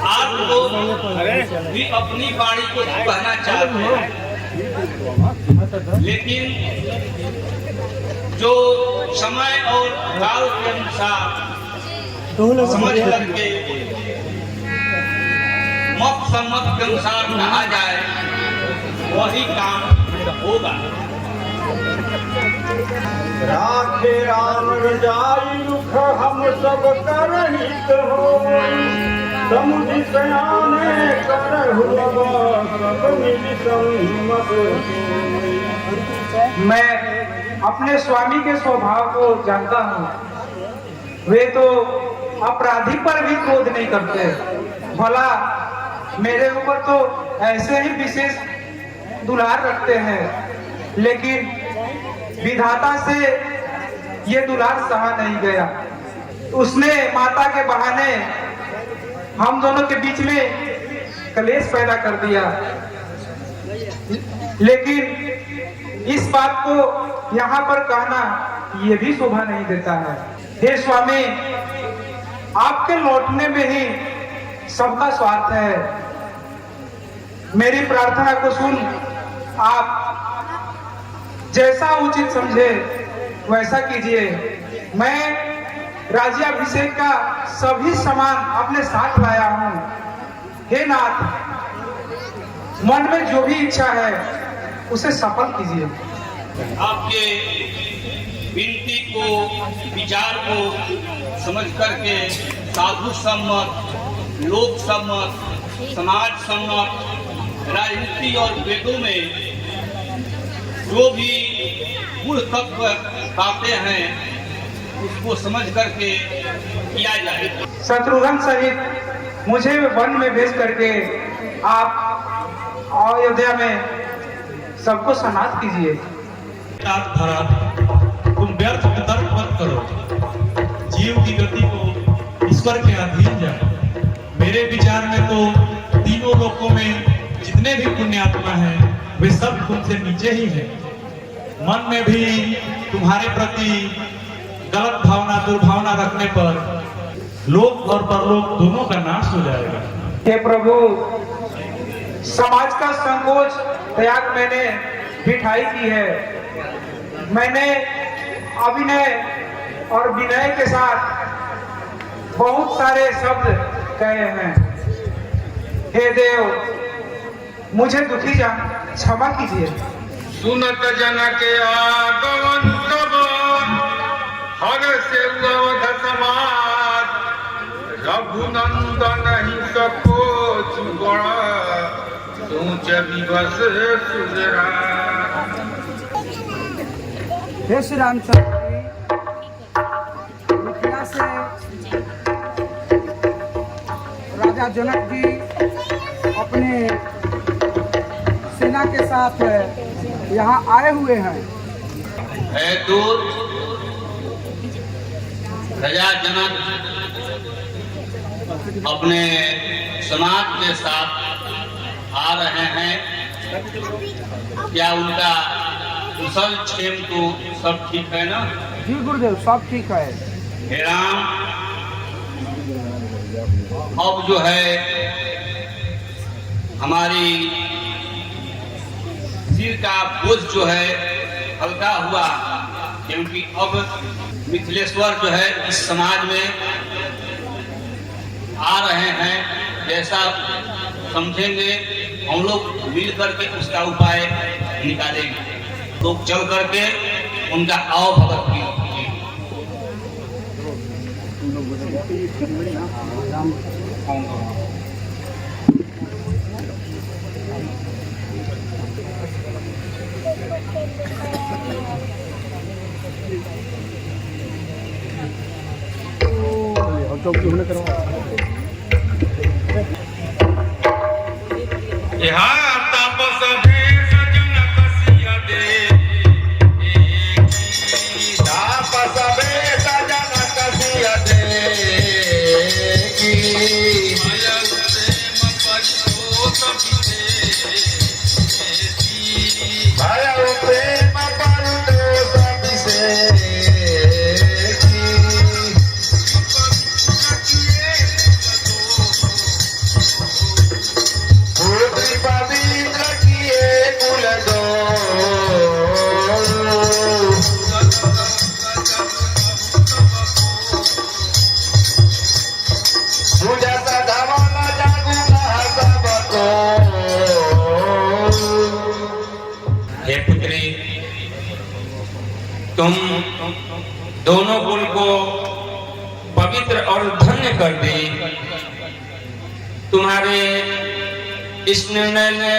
आप लोग भी अपनी वाणी को कहना चाहते हैं, लेकिन जो समय और काल के अनुसार समझ करके मत सम्मत के अनुसार कहा जाए वही काम होगा। राखे राम रजाई रुख हम सब करहित हो, समुझि सयाने करहु अब सब मिलि सम्मत। मैं अपने स्वामी के स्वभाव को जानता हूँ। वे तो अपराधी पर भी क्रोध नहीं करते। भला मेरे ऊपर तो ऐसे ही विशेष दुलार रखते हैं, लेकिन विधाता से ये दुलार सहा नहीं गया। उसने माता के बहाने हम दोनों के बीच में कलेश पैदा कर दिया, लेकिन इस बात को यहाँ पर कहना ये भी शोभा नहीं देता है। हे स्वामी, आपके लौटने में ही सबका स्वार्थ है। मेरी प्रार्थना को सुन आप जैसा उचित समझे वैसा कीजिए। मैं राज्याभिषेक का सभी सामान अपने साथ लाया हूँ। हे नाथ, मन में जो भी इच्छा है उसे सफल कीजिए। आपके विनती को, विचार को समझ करके साधु सम्मत, लोक सम्मत, समाज सम्मत, राजनीति और वेदों में जो भी गुण तत्व पाते हैं उसको समझ करके किया जाए। शत्रुघ्न सहित मुझे वन में भेज करके आप अयोध्या में सबको सनात कीजिए। तुम व्यर्थ तर्क मत करो, जीव की गति को ईश्वर के अधीन जाओ। मेरे विचार में तो तीनों लोकों में जितने भी पुण्यात्मा हैं वे सब तुमसे नीचे ही हैं। मन में भी तुम्हारे प्रति गलत भावना, दुर्भावना रखने पर लोक और परलोक दोनों का नाश हो जाएगा। हे प्रभु, समाज का संकोच त्याग मैंने मिठाई की है। मैंने अभिनय और विनय के साथ बहुत सारे शब्द कहे हैं, हे देव, मुझे दुखी जान क्षमा कीजिए। सुनत जन के आगमन तब हर से अवध समाज, रघुनंदन ही सको चुगण सोच विवश सुजरा। हे श्री रामचंद्र जी, मिथिला से राजा जनक जी अपने सेना के साथ यहाँ आए हुए हैं। है दूत राजा जनक अपने समाज के साथ आ रहे हैं। क्या उनका कुशल क्षेम तो सब ठीक है ना? जी गुरुदेव, सब ठीक है। हे राम, अब जो है हमारी सिर का बोझ जो है हल्का हुआ, क्योंकि अब मिथिलेश्वर जो है इस समाज में आ रहे हैं। जैसा समझेंगे हम लोग मिल करके उसका उपाय निकालेंगे। लोग चल करके उनका आओ भगत की यहाँ तापस भेष जनक सिया दे, तापस भेष जनक सिया दे, भयल प्रेम परितोष विशेषी, भयल प्रेम परितोष विशेषी। पवित्र किए कुल दो, सुजस धवल जागु सबको। हे पुत्री, तुम दोनों कुल को पवित्र और धन्य कर दी। तुम्हारे इस निर्णय ने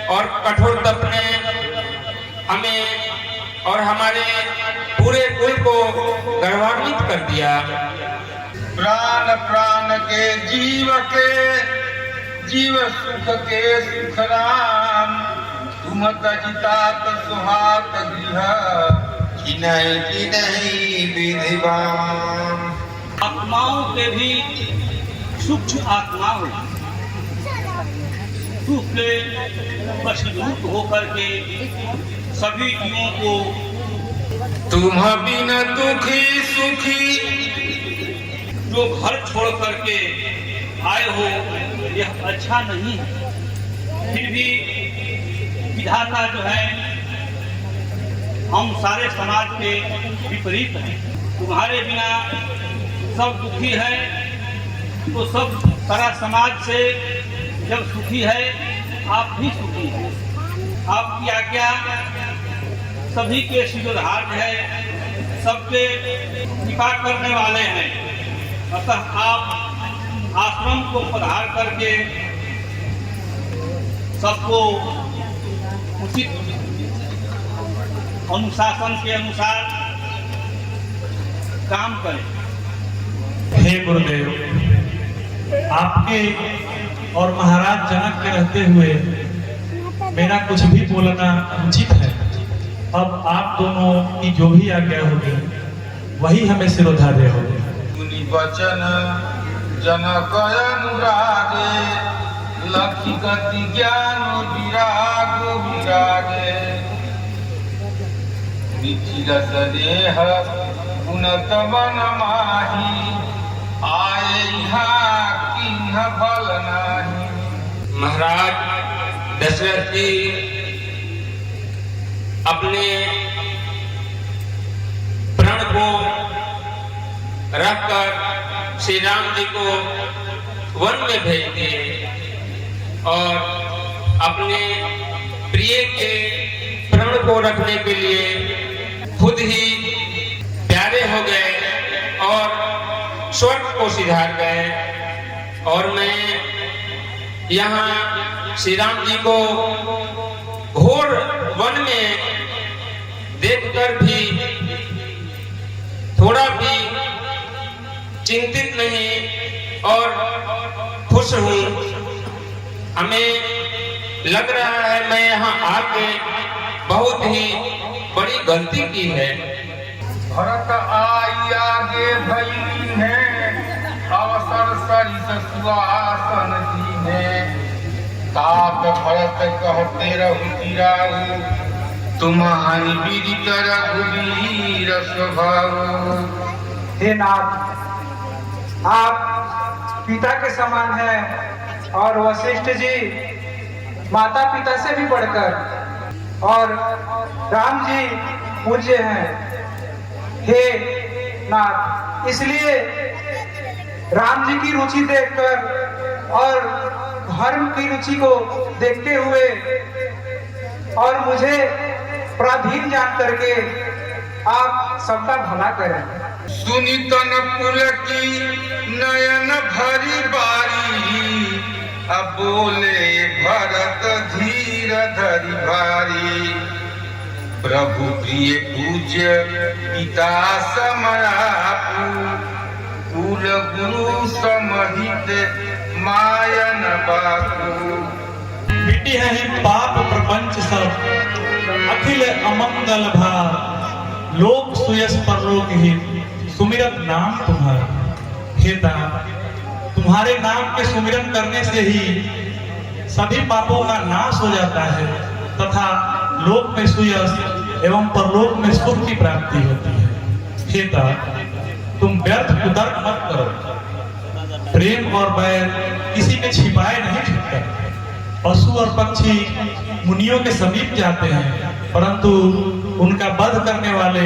और कठोर तप ने हमें और हमारे पूरे कुल को गौरवान्वित कर दिया। प्राण प्राण के जीव सुख के सुख राम, तुम तजितात सुहात गृह, किन्हीं विधिवान। आत्माओं के भी सूक्ष्म आत्माओं सुख के वशीभूत होकर के सभी जीवों को, तुम बिन दुखी सुखी जो घर छोड़ करके आए हो, यह अच्छा नहीं है। फिर भी विधाता जो है हम सारे समाज के विपरीत हैं। तुम्हारे बिना सब दुखी है तो सब सारा समाज से जब सुखी है आप भी सुखी हैं। आपकी आज्ञा सभी के सिरोधार है, सबके कृपा करने वाले हैं। अतः आप आश्रम को पधार करके सबको उचित अनुशासन के अनुसार काम करें। हे गुरुदेव, आपके और महाराज जनक के रहते हुए मेरा कुछ भी बोलना उचित है। अब आप दोनों की जो भी आज्ञा होगी वही हमें सिरोधार्य होगी। सुनि वचन जनक अनुरागे, लखी गति ज्ञान विराग विरागे, मिथिल सदेह गुणत मन माही, आए यहाँ किन्ह भल नाही। महाराज दशरथ जी अपने प्रण को रखकर श्री राम जी को वन में भेज दिए। और अपने प्रिय के प्राण को रखने के लिए खुद ही प्यारे हो गए और स्वर्ग को सिधार गए। और मैं यहाँ श्री राम जी को घोर वन में देखकर भी थोड़ा भी चिंतित नहीं और खुश हूँ। हमें लग रहा है मैं यहाँ आके बहुत ही बड़ी गलती की है। भरत आई आगे भई है, अवसर सरिस सुहासन जी है। तात भरत कहते रहु राहु, तुम्हारी विदित रघुवीर स्वभाव। हे नाथ, आप पिता के समान हैं और वशिष्ठ जी माता पिता से भी बढ़कर, और राम जी पूज्य हैं। हे नाथ, इसलिए राम जी की रुचि देखकर और धर्म की रुचि को देखते हुए और मुझे पराधीन जान करके आप सबका भला करें। सुनी तन पुल की नयन भरी बारी, अब बोले भरत धीर धरि भारी। प्रभु प्रिय पूज्य पिता समयापु, कुल गुरु समहित मायन बापू। मिट्टी है ही पाप प्रपंच सब, अखिल अमंगल भार। लोक सुयस परलोक ही, सुमिरत नाम तुम्हारा। हे दाता, तुम्हारे नाम के सुमिरन करने से ही सभी पापों का नाश हो जाता है तथा लोक में सुयस एवं परलोक में सुख की प्राप्ति होती है। हे दाता, तुम व्यर्थ कुतर्क मत करो। प्रेम और बैर किसी में छिपाए नहीं छुपता। पशु और पक्षी मुनियों के समीप जाते हैं, परंतु उनका वध करने वाले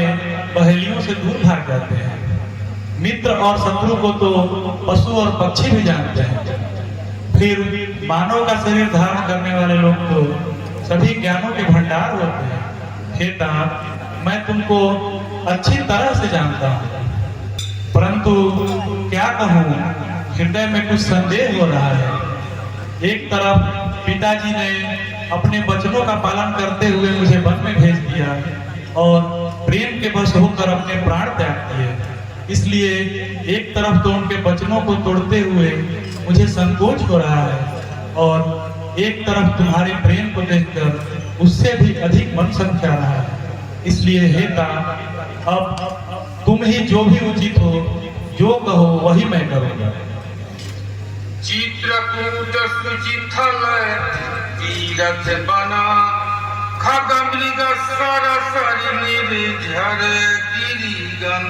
पहेलियों से दूर भाग जाते हैं। मित्र और शत्रु को तो पशु और पक्षी भी जानते हैं, फिर मानव का शरीर धारण करने वाले लोग तो सभी ज्ञानों के भंडार होते हैं। हे तात, मैं तुमको अच्छी तरह से जानता हूँ, परंतु क्या कहूँ, हृदय में कुछ संदेह हो रहा है। एक तरफ पिताजी ने अपने वचनों का पालन करते हुए मुझे वन में भेज दिया और प्रेम के वश होकर अपने प्राण त्याग दिए, इसलिए एक तरफ तो उनके वचनों को तोड़ते हुए मुझे संकोच हो रहा है और एक तरफ तुम्हारे प्रेम को देखकर उससे भी अधिक मन संख्या रहा है। इसलिए हे तात, अब तुम ही जो भी उचित हो, जो कहो वही मैं करूँगा। चित्रकूट सुचिथल तीरथ बना, खगमृग सरसरि निर्झर गिरिगन।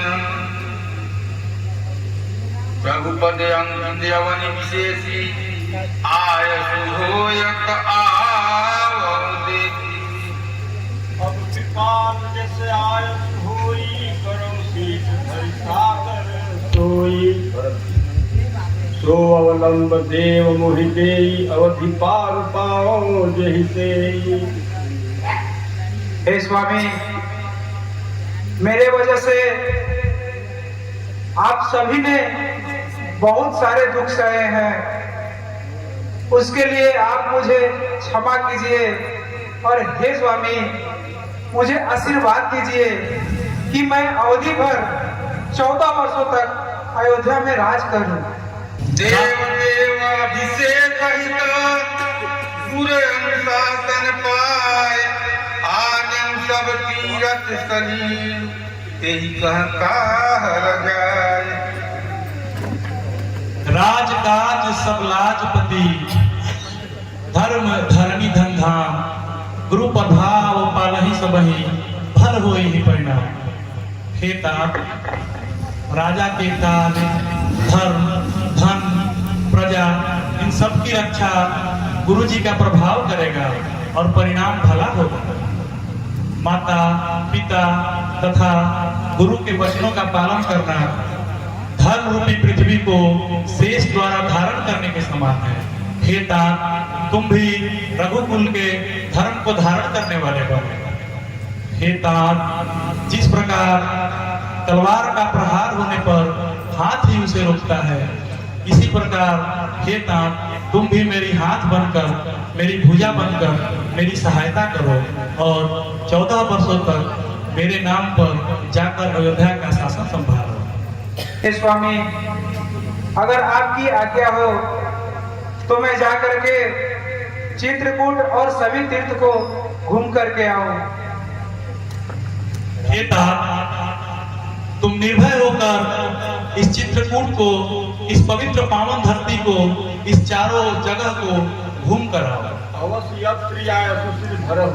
प्रभुपद अंग अवनि विशेषी, आयसु होयत आवौ देखी। अब कृपाल जैसे आयस होई, करम शीश धरि सागर सोई। सो अवलंब देव मोहि देई, अवधि पार पाओ जहि तेई। हे स्वामी, मेरे वजह से आप सभी ने बहुत सारे दुख सहे हैं, उसके लिए आप मुझे क्षमा कीजिए और हे स्वामी, मुझे आशीर्वाद दीजिए कि मैं अवधि भर 14 वर्षों तक अयोध्या में राज करूं। देव देवाभिषेक हित, सुर अनुशासन पाए। आनंद सब तीरथ सलील, तेहि कह काहर जाए। राजकाज सब लाजपति, धर्म धरणी धनधाम। गुरु प्रभाव पालहि सबहि, भल होई ही परिणाम। हे तात, राजा के काज, धर्म, धन, प्रजा, इन सब की रक्षा गुरु जी का प्रभाव करेगा और परिणाम भला होगा। माता पिता तथा गुरु के वचनों का पालन करना धन रूपी पृथ्वी को शेष द्वारा धारण करने के समान है। हे तात, तुम भी रघुकुल के धर्म को धारण करने वाले बने। हे तात, जिस प्रकार तलवार का प्रहार होने पर हाथ ही उसे रोकता है, इसी प्रकार हे तात, तुम भी मेरी हाथ बनकर, मेरी भुजा बनकर मेरी सहायता करो और 14 वर्षों तक मेरे नाम पर जाकर अयोध्या का शासन संभालो। हे स्वामी, अगर आपकी आज्ञा हो तो मैं जाकर के चित्रकूट और सभी तीर्थ को घूम करके आऊं। हे तात, तुम निर्भय होकर इस चित्रकूट को, इस पवित्र पावन धरती को, इस चारों जगह को घूम कर आओ। अवश्य यात्रियाय सुशील भरम।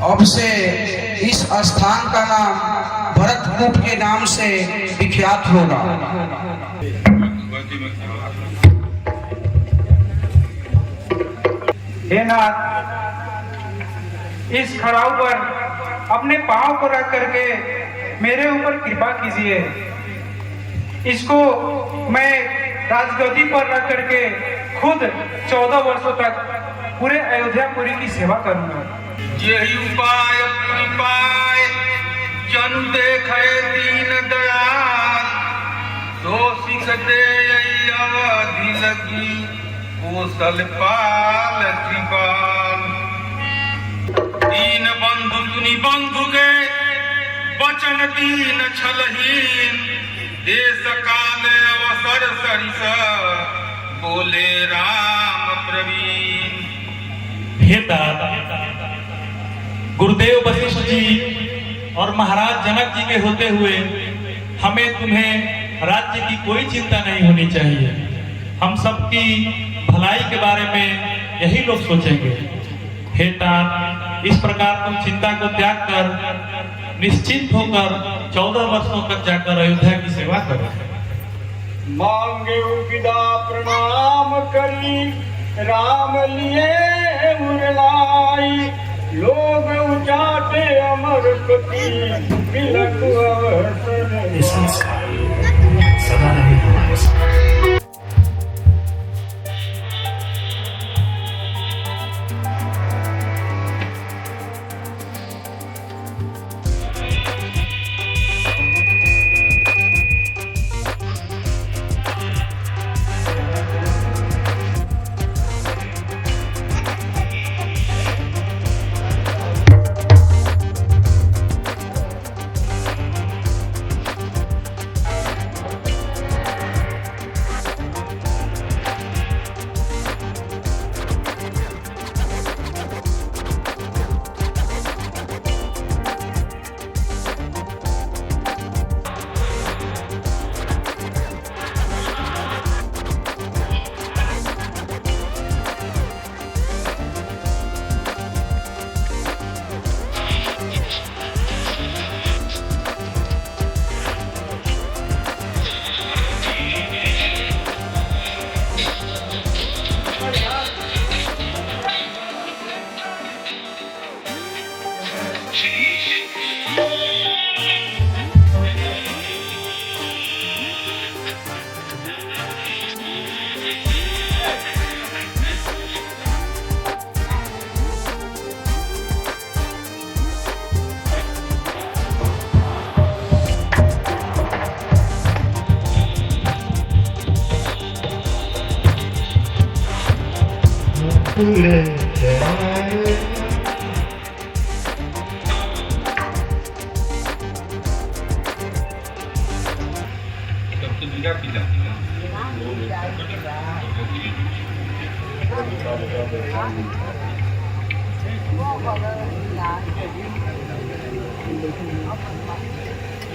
अब से इस स्थान का नाम भरतकूप के नाम से विख्यात होगा। हे नाथ, इस खड़ाऊ पर अपने पांव को रख करके मेरे ऊपर कृपा कीजिए। इसको मैं राजगद्दी पर रख करके खुद 14 वर्षों तक पूरे अयोध्यापुरी की सेवा करूंगा। यही उपाय कृपाय जन देखे दीन दयाल, तो सिख दे अवधि लगी कौशल पाल कृपाल। दीन बंधु सुनी बंधु के वचन दीन छलहीन, देश काल अवसर सरिस बोले राम प्रवीण। हे तात, गुरुदेव वशिष्ठ जी और महाराज जनक जी के होते हुए हमें तुम्हें राज्य की कोई चिंता नहीं होनी चाहिए। हम सबकी भलाई के बारे में यही लोग सोचेंगे। हे तात, इस प्रकार तुम चिंता को त्याग कर निश्चिंत होकर 14 वर्षों तक जाकर अयोध्या की सेवा करो। मांगे विदा प्रणाम करी, राम लिए उरलाई। लोग उचाटे अमर पति, बिलक अवसर संस्कार सदा रहे हमारे साथ।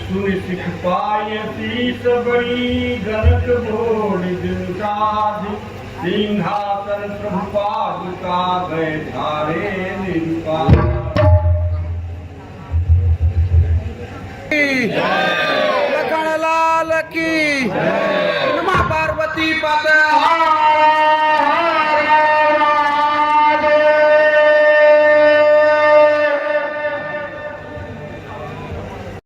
सुन सिख पाए शीस बड़ी गलत बोल दिल साध सिंहासन प्रभुपाद का बैठारे निरुपाद। लखन लाल की, मां पार्वती पद